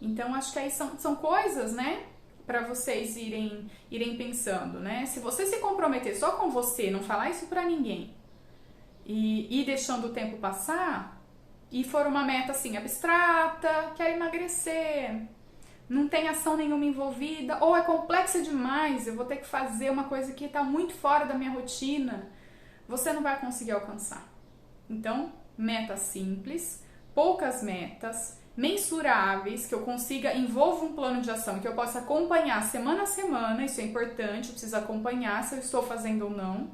Então, acho que aí são coisas, né, para vocês irem pensando, né? Se você se comprometer só com você, não falar isso para ninguém, e ir deixando o tempo passar, e for uma meta assim, abstrata, quero emagrecer, não tem ação nenhuma envolvida, ou é complexa demais, eu vou ter que fazer uma coisa que está muito fora da minha rotina, você não vai conseguir alcançar. Então, metas simples, poucas metas, mensuráveis, que eu consiga, envolva um plano de ação, que eu possa acompanhar semana a semana, isso é importante, eu preciso acompanhar se eu estou fazendo ou não.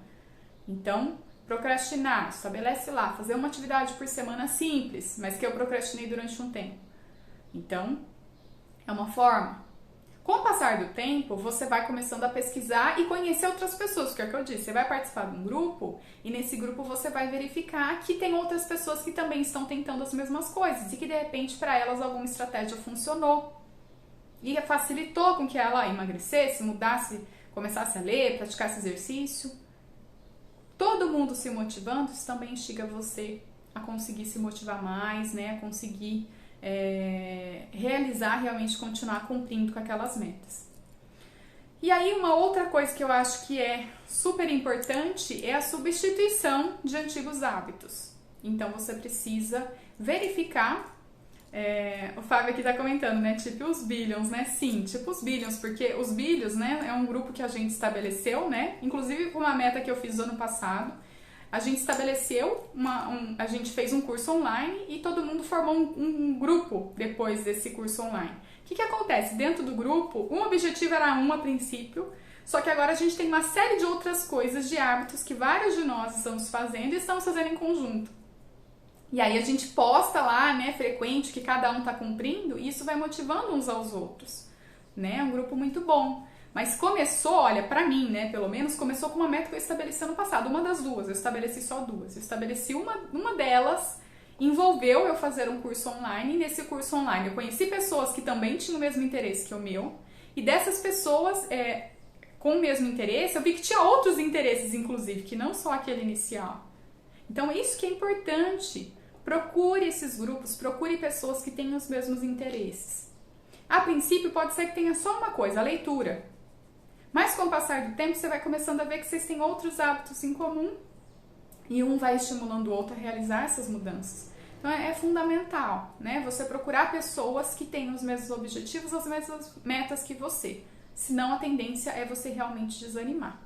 Então, procrastinar, estabelece lá, fazer uma atividade por semana simples, mas que eu procrastinei durante um tempo. Então, é uma forma. Com o passar do tempo, você vai começando a pesquisar e conhecer outras pessoas, porque é o que eu disse, você vai participar de um grupo e nesse grupo você vai verificar que tem outras pessoas que também estão tentando as mesmas coisas e que de repente para elas alguma estratégia funcionou e facilitou com que ela emagrecesse, mudasse, começasse a ler, praticasse exercício. Todo mundo se motivando, isso também instiga você a conseguir se motivar mais, né, a conseguir realizar, realmente continuar cumprindo com aquelas metas. E aí uma outra coisa que eu acho que é super importante é a substituição de antigos hábitos. Então você precisa verificar, o Fábio aqui tá comentando, né, tipo os Billions, né, sim, tipo os Billions, porque os Billions, né, é um grupo que a gente estabeleceu, né, inclusive com uma meta que eu fiz ano passado, a gente estabeleceu, a gente fez um curso online e todo mundo formou um grupo depois desse curso online. O que acontece? Dentro do grupo, um objetivo era a princípio, só que agora a gente tem uma série de outras coisas, de hábitos que vários de nós estamos fazendo e estamos fazendo em conjunto. E aí a gente posta lá, né, frequente, que cada um está cumprindo, e isso vai motivando uns aos outros, né? É um grupo muito bom. Mas começou, olha, pra mim, né, pelo menos, começou com uma meta que eu estabeleci ano passado, uma das duas, eu estabeleci só duas. Eu estabeleci uma delas, envolveu eu fazer um curso online, e nesse curso online eu conheci pessoas que também tinham o mesmo interesse que o meu, e dessas pessoas com o mesmo interesse, eu vi que tinha outros interesses, inclusive, que não só aquele inicial. Então, isso que é importante. Procure esses grupos, procure pessoas que tenham os mesmos interesses. A princípio, pode ser que tenha só uma coisa, a leitura. Mas com o passar do tempo, você vai começando a ver que vocês têm outros hábitos em comum e um vai estimulando o outro a realizar essas mudanças. Então é fundamental, né? Você procurar pessoas que tenham os mesmos objetivos, as mesmas metas que você. Senão a tendência é você realmente desanimar.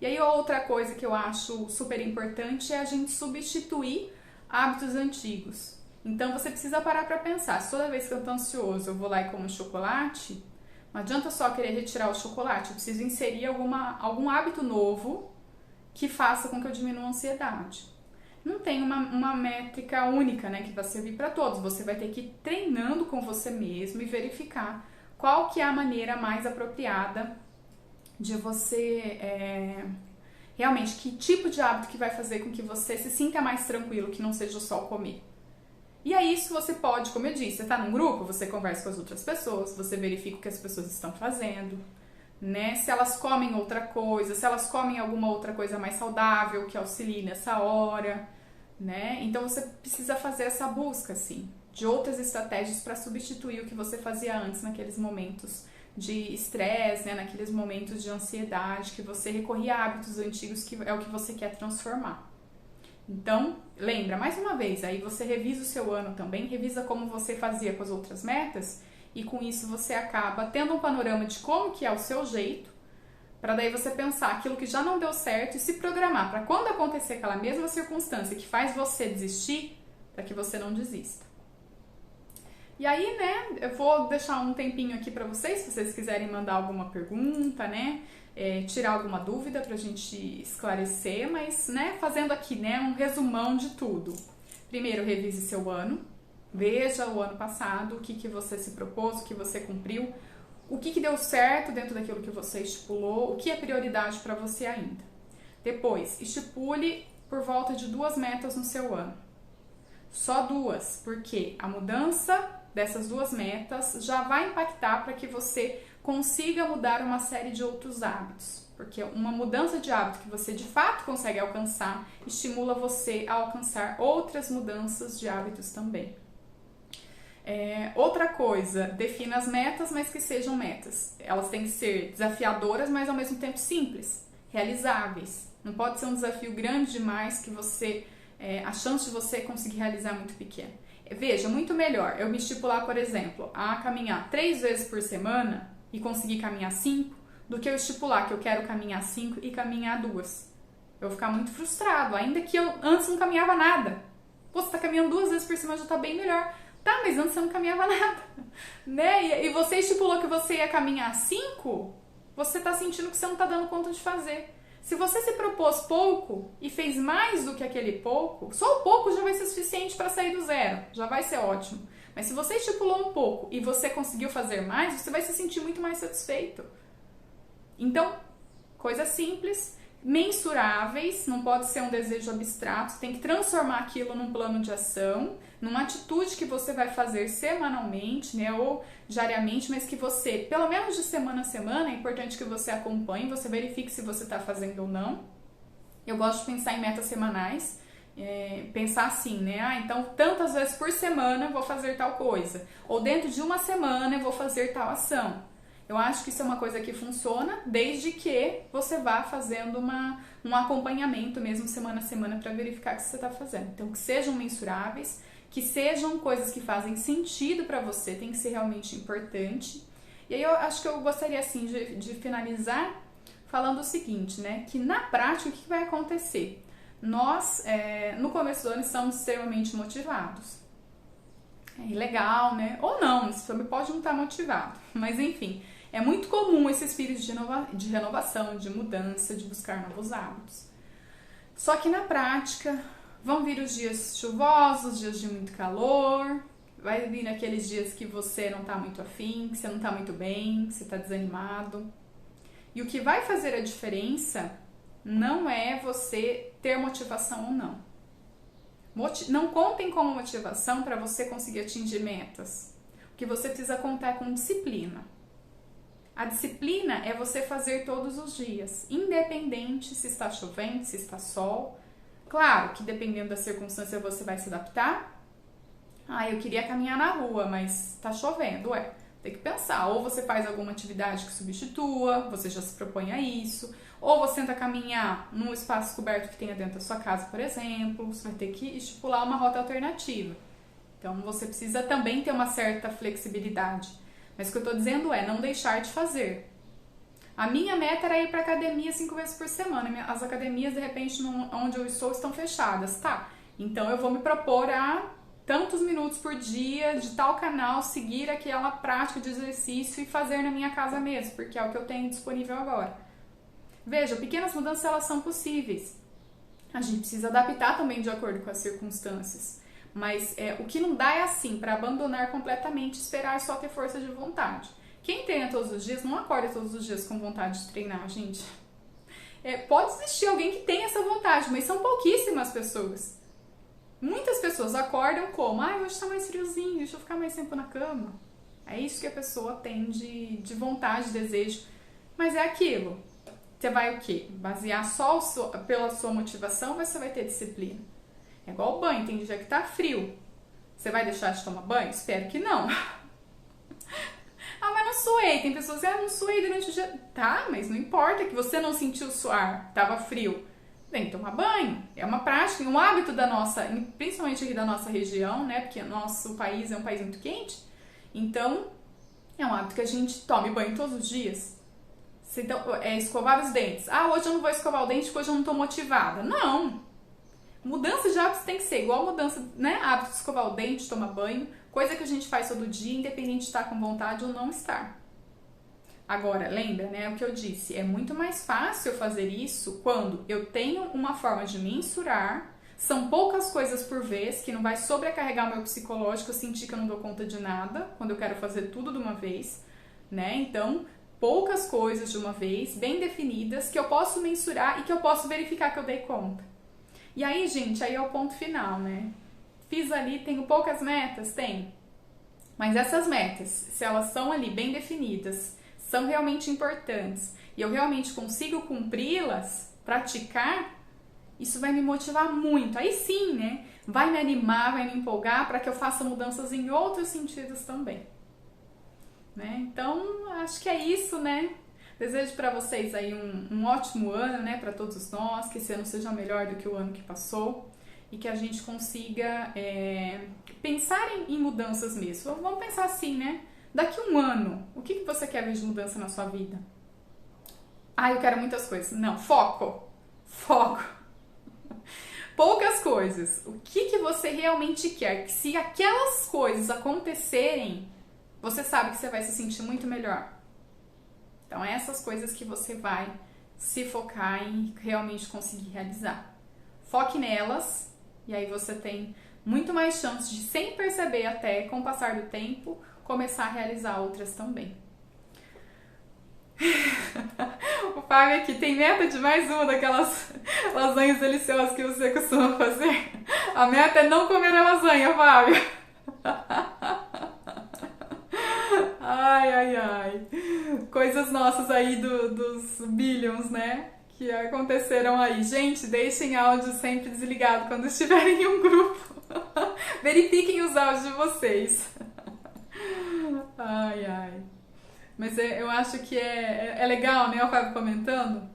E aí outra coisa que eu acho super importante é a gente substituir hábitos antigos. Então você precisa parar para pensar, se toda vez que eu tô ansioso eu vou lá e como chocolate, não adianta só querer retirar o chocolate, eu preciso inserir algum hábito novo que faça com que eu diminua a ansiedade. Não tem uma métrica única, né, que vai servir para todos. Você vai ter que ir treinando com você mesmo e verificar qual que é a maneira mais apropriada de você, realmente, que tipo de hábito que vai fazer com que você se sinta mais tranquilo, que não seja só comer. E aí isso você pode, como eu disse, você tá num grupo, você conversa com as outras pessoas, você verifica o que as pessoas estão fazendo, né? Se elas comem outra coisa, se elas comem alguma outra coisa mais saudável que auxilie nessa hora, né? Então você precisa fazer essa busca, assim, de outras estratégias para substituir o que você fazia antes naqueles momentos de estresse, né? Naqueles momentos de ansiedade, que você recorria a hábitos antigos que é o que você quer transformar. Então, lembra, mais uma vez, aí você revisa o seu ano também, revisa como você fazia com as outras metas e com isso você acaba tendo um panorama de como que é o seu jeito, para daí você pensar aquilo que já não deu certo e se programar para quando acontecer aquela mesma circunstância que faz você desistir, para que você não desista. E aí, né, eu vou deixar um tempinho aqui para vocês, se vocês quiserem mandar alguma pergunta, né, tirar alguma dúvida pra gente esclarecer, mas, né, fazendo aqui, né, um resumão de tudo. Primeiro, revise seu ano, veja o ano passado, o que você se propôs, o que você cumpriu, o que deu certo dentro daquilo que você estipulou, o que é prioridade para você ainda. Depois, estipule por volta de 2 metas no seu ano. Só 2, porque a mudança dessas 2 metas já vai impactar para que você consiga mudar uma série de outros hábitos. Porque uma mudança de hábito que você de fato consegue alcançar, estimula você a alcançar outras mudanças de hábitos também. Outra coisa, defina as metas, mas que sejam metas. Elas têm que ser desafiadoras, mas ao mesmo tempo simples, realizáveis. Não pode ser um desafio grande demais que a chance de você conseguir realizar é muito pequena. Veja, muito melhor eu me estipular, por exemplo, a caminhar 3 vezes por semana e conseguir caminhar 5, do que eu estipular que eu quero caminhar 5 e caminhar 2. Eu vou ficar muito frustrado, ainda que eu antes não caminhava nada. Pô, você tá caminhando 2 vezes por semana, já tá bem melhor. Tá, mas antes você não caminhava nada, né? E você estipulou que você ia caminhar 5, você tá sentindo que você não tá dando conta de fazer. Se você se propôs pouco e fez mais do que aquele pouco, só o pouco já vai ser suficiente para sair do zero, já vai ser ótimo. Mas se você estipulou um pouco e você conseguiu fazer mais, você vai se sentir muito mais satisfeito. Então, coisas simples, mensuráveis, não pode ser um desejo abstrato, tem que transformar aquilo num plano de ação, numa atitude que você vai fazer semanalmente, né, ou diariamente, mas que você, pelo menos de semana a semana, é importante que você acompanhe, você verifique se você está fazendo ou não. Eu gosto de pensar em metas semanais, pensar assim, né? Ah, então tantas vezes por semana eu vou fazer tal coisa. Ou dentro de uma semana eu vou fazer tal ação. Eu acho que isso é uma coisa que funciona desde que você vá fazendo um acompanhamento mesmo semana a semana para verificar o que você está fazendo. Então, que sejam mensuráveis, que sejam coisas que fazem sentido para você, tem que ser realmente importante. E aí eu acho que eu gostaria assim de finalizar falando o seguinte, né? Que na prática o que vai acontecer? Nós, no começo do ano, estamos extremamente motivados. É legal, né? Ou não, você também pode não estar motivado. Mas enfim, é muito comum esse espírito de renovação, de mudança, de buscar novos hábitos. Só que na prática, vão vir os dias chuvosos, dias de muito calor, vai vir aqueles dias que você não está muito afim, que você não está muito bem, que você está desanimado. E o que vai fazer a diferença não é você ter motivação ou não. Não contem com motivação para você conseguir atingir metas. O que você precisa contar é com disciplina. A disciplina é você fazer todos os dias, independente se está chovendo, se está sol. Claro que dependendo da circunstância você vai se adaptar. Ah, eu queria caminhar na rua, mas está chovendo, tem que pensar. Ou você faz alguma atividade que substitua, você já se propõe a isso. Ou você tenta caminhar num espaço coberto que tenha dentro da sua casa, por exemplo. Você vai ter que estipular uma rota alternativa. Então, você precisa também ter uma certa flexibilidade. Mas o que eu estou dizendo é não deixar de fazer. A minha meta era ir para academia 5 vezes por semana. As academias, de repente, onde eu estou, estão fechadas. Tá, então eu vou me propor a tantos minutos por dia de tal canal, seguir aquela prática de exercício e fazer na minha casa mesmo, porque é o que eu tenho disponível agora. Veja, pequenas mudanças elas são possíveis. A gente precisa adaptar também de acordo com as circunstâncias. Mas o que não dá é assim, para abandonar completamente, esperar só ter força de vontade. Quem treina todos os dias não acorda todos os dias com vontade de treinar, gente. Pode existir alguém que tem essa vontade, mas são pouquíssimas pessoas. Muitas pessoas acordam como? Hoje tá mais friozinho, deixa eu ficar mais tempo na cama. É isso que a pessoa tem de vontade, de desejo. Mas é aquilo. Você vai o quê? Basear só pela sua motivação, mas você vai ter disciplina. É igual o banho, tem dia que tá frio. Você vai deixar de tomar banho? Espero que não. Mas não suei. Tem pessoas que não suei durante o dia. Tá, mas não importa que você não sentiu suar, tava frio. Vem tomar banho. É uma prática, um hábito da nossa, principalmente aqui da nossa região, né? Porque o nosso país é um país muito quente. Então, é um hábito que a gente tome banho todos os dias. Então, escovar os dentes. Hoje eu não vou escovar o dente porque hoje eu não tô motivada. Não! Mudança de hábitos tem que ser igual mudança, né? Hábito de escovar o dente, tomar banho. Coisa que a gente faz todo dia, independente de estar com vontade ou não estar. Agora, lembra, né, o que eu disse, é muito mais fácil fazer isso quando eu tenho uma forma de mensurar, são poucas coisas por vez, que não vai sobrecarregar o meu psicológico, eu sentir que eu não dou conta de nada, quando eu quero fazer tudo de uma vez, né, então, poucas coisas de uma vez, bem definidas, que eu posso mensurar e que eu posso verificar que eu dei conta. E aí, gente, aí é o ponto final, né, fiz ali, tenho poucas metas? Tenho, mas essas metas, se elas são ali bem definidas, são realmente importantes e eu realmente consigo cumpri-las, praticar, isso vai me motivar muito. Aí sim, né? Vai me animar, vai me empolgar para que eu faça mudanças em outros sentidos também. Né? Então, acho que é isso, né? Desejo para vocês aí um ótimo ano, né? Para todos nós, que esse ano seja melhor do que o ano que passou e que a gente consiga pensar em mudanças mesmo. Vamos pensar assim, né? Daqui um ano, o que você quer ver de mudança na sua vida? Eu quero muitas coisas. Não, foco. Foco. Poucas coisas. O que você realmente quer? Que se aquelas coisas acontecerem, você sabe que você vai se sentir muito melhor. Então, essas coisas que você vai se focar em realmente conseguir realizar. Foque nelas e aí você tem muito mais chance de, sem perceber até com o passar do tempo, começar a realizar outras também. O Fábio aqui tem meta de mais uma daquelas lasanhas deliciosas que você costuma fazer. A meta é não comer a lasanha, Fábio. Ai. Coisas nossas aí dos Billions, né? que aconteceram aí. Gente, deixem áudio sempre desligado quando estiverem em um grupo. Verifiquem os áudios de vocês. Ai, ai. Mas eu acho que é legal, né? O Fábio comentando.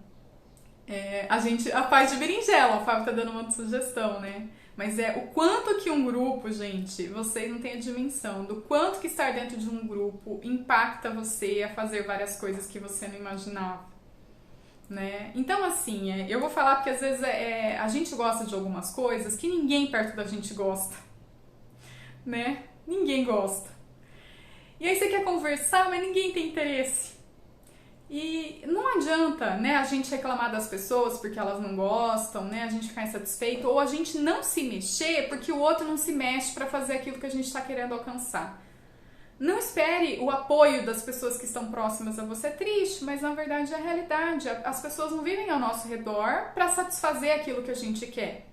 A parte de berinjela, o Fábio tá dando uma sugestão, né? Mas o quanto que um grupo, gente, vocês não têm a dimensão do quanto que estar dentro de um grupo impacta você a fazer várias coisas que você não imaginava, né? Então, assim, eu vou falar porque às vezes a gente gosta de algumas coisas que ninguém perto da gente gosta, né? Ninguém gosta. E aí você quer conversar, mas ninguém tem interesse. E não adianta, né, a gente reclamar das pessoas porque elas não gostam, né, a gente ficar insatisfeito, ou a gente não se mexer porque o outro não se mexe para fazer aquilo que a gente está querendo alcançar. Não espere o apoio das pessoas que estão próximas a você. É triste, mas na verdade é a realidade. As pessoas não vivem ao nosso redor para satisfazer aquilo que a gente quer.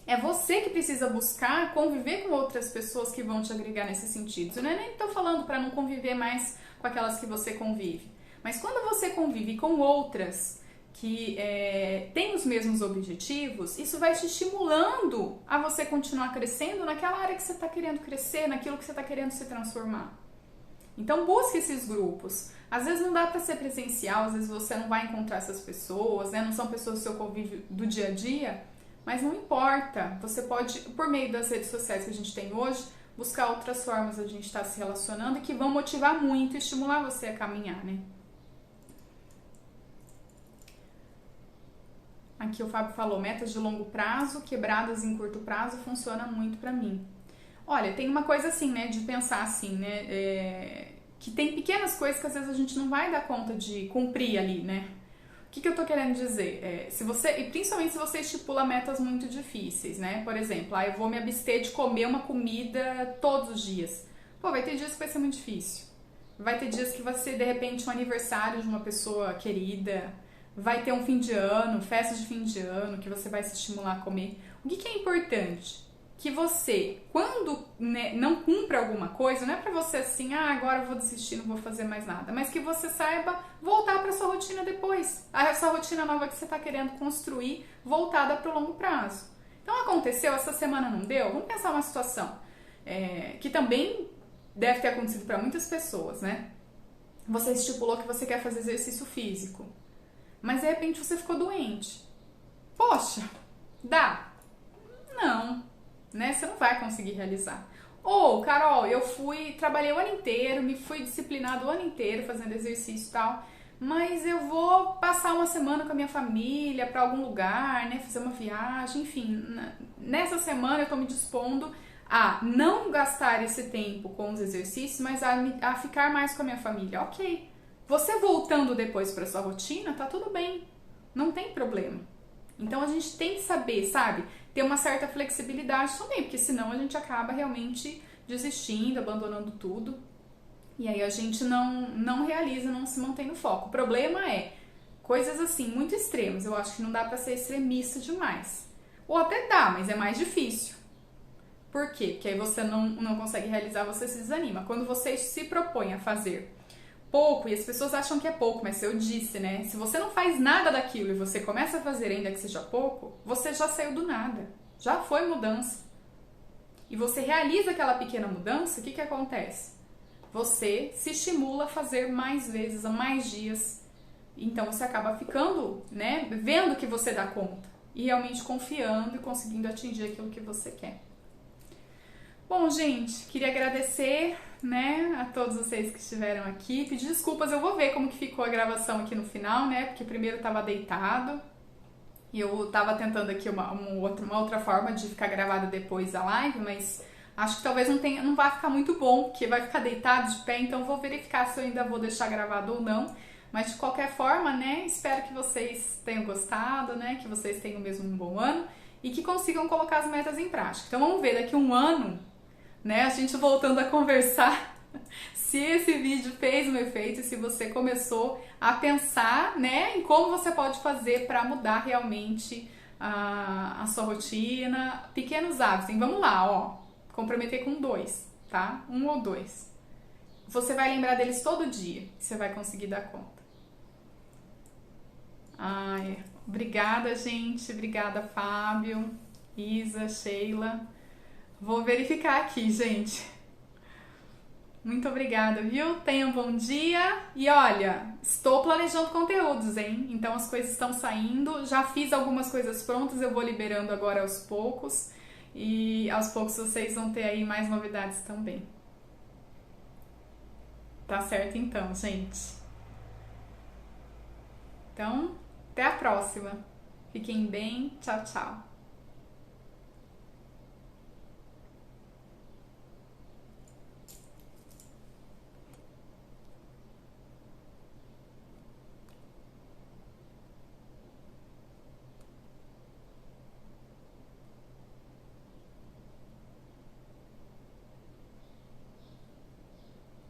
É você que precisa buscar conviver com outras pessoas que vão te agregar nesse sentido. Eu nem estou falando para não conviver mais com aquelas que você convive. Mas quando você convive com outras que têm os mesmos objetivos, isso vai te estimulando a você continuar crescendo naquela área que você está querendo crescer, naquilo que você está querendo se transformar. Então busque esses grupos. Às vezes não dá para ser presencial, às vezes você não vai encontrar essas pessoas, né? Não são pessoas do seu convívio do dia a dia, mas não importa. Você pode, por meio das redes sociais que a gente tem hoje, buscar outras formas de a gente estar se relacionando e que vão motivar muito e estimular você a caminhar, né? Aqui o Fábio falou, metas de longo prazo, quebradas em curto prazo, funciona muito pra mim. Olha, tem uma coisa assim, né, de pensar assim, né, que tem pequenas coisas que às vezes a gente não vai dar conta de cumprir ali, né. O que eu tô querendo dizer? E principalmente se você estipula metas muito difíceis, né, por exemplo, eu vou me abster de comer uma comida todos os dias. Pô, vai ter dias que vai ser muito difícil. Vai ter dias que vai ser, de repente, um aniversário de uma pessoa querida. Vai ter um fim de ano, festa de fim de ano, que você vai se estimular a comer. O que é importante? Que você, quando não cumpra alguma coisa, não é pra você assim, agora eu vou desistir, não vou fazer mais nada, mas que você saiba voltar pra sua rotina depois. Essa rotina nova que você tá querendo construir, voltada pro longo prazo. Então aconteceu, essa semana não deu? Vamos pensar uma situação que também deve ter acontecido pra muitas pessoas, né? Você estipulou que você quer fazer exercício físico. Mas de repente você ficou doente. Poxa, dá? Não, né? Você não vai conseguir realizar. Ou, Carol, trabalhei o ano inteiro, me fui disciplinado o ano inteiro fazendo exercício e tal, mas eu vou passar uma semana com a minha família para algum lugar, né? Fazer uma viagem, enfim. Nessa semana eu tô me dispondo a não gastar esse tempo com os exercícios, mas a ficar mais com a minha família. Ok. Você voltando depois para sua rotina, tá tudo bem, não tem problema. Então a gente tem que saber, sabe, ter uma certa flexibilidade também, porque senão a gente acaba realmente desistindo, abandonando tudo, e aí a gente não realiza, não se mantém no foco. O problema é coisas assim muito extremas. Eu acho que não dá para ser extremista demais. Ou até dá, mas é mais difícil. Por quê? Porque aí você não consegue realizar, você se desanima. Quando você se propõe a fazer pouco, e as pessoas acham que é pouco, mas eu disse, né? Se você não faz nada daquilo e você começa a fazer ainda que seja pouco, você já saiu do nada. Já foi mudança. E você realiza aquela pequena mudança, o que acontece? Você se estimula a fazer mais vezes, a mais dias. Então você acaba ficando, né? Vendo que você dá conta. E realmente confiando e conseguindo atingir aquilo que você quer. Bom, gente, queria agradecer, né, a todos vocês que estiveram aqui. Pedir desculpas, eu vou ver como que ficou a gravação aqui no final, né, porque primeiro estava deitado e eu estava tentando aqui uma outra forma de ficar gravado depois da live, mas acho que talvez não vai ficar muito bom, porque vai ficar deitado de pé, então vou verificar se eu ainda vou deixar gravado ou não. Mas de qualquer forma, né, espero que vocês tenham gostado, né, que vocês tenham mesmo um bom ano e que consigam colocar as metas em prática. Então vamos ver daqui a um ano, né, a gente voltando a conversar, se esse vídeo fez um efeito e se você começou a pensar, né, em como você pode fazer para mudar realmente a sua rotina, pequenos hábitos. Hein? Vamos lá, ó, comprometer com 2, tá? 1 ou 2. Você vai lembrar deles todo dia, você vai conseguir dar conta. Ai, obrigada, gente. Obrigada, Fábio, Isa, Sheila. Vou verificar aqui, gente. Muito obrigada, viu? Tenha um bom dia. E olha, estou planejando conteúdos, hein? Então as coisas estão saindo. Já fiz algumas coisas prontas, eu vou liberando agora aos poucos. E aos poucos vocês vão ter aí mais novidades também. Tá certo então, gente. Então, até a próxima. Fiquem bem. Tchau, tchau.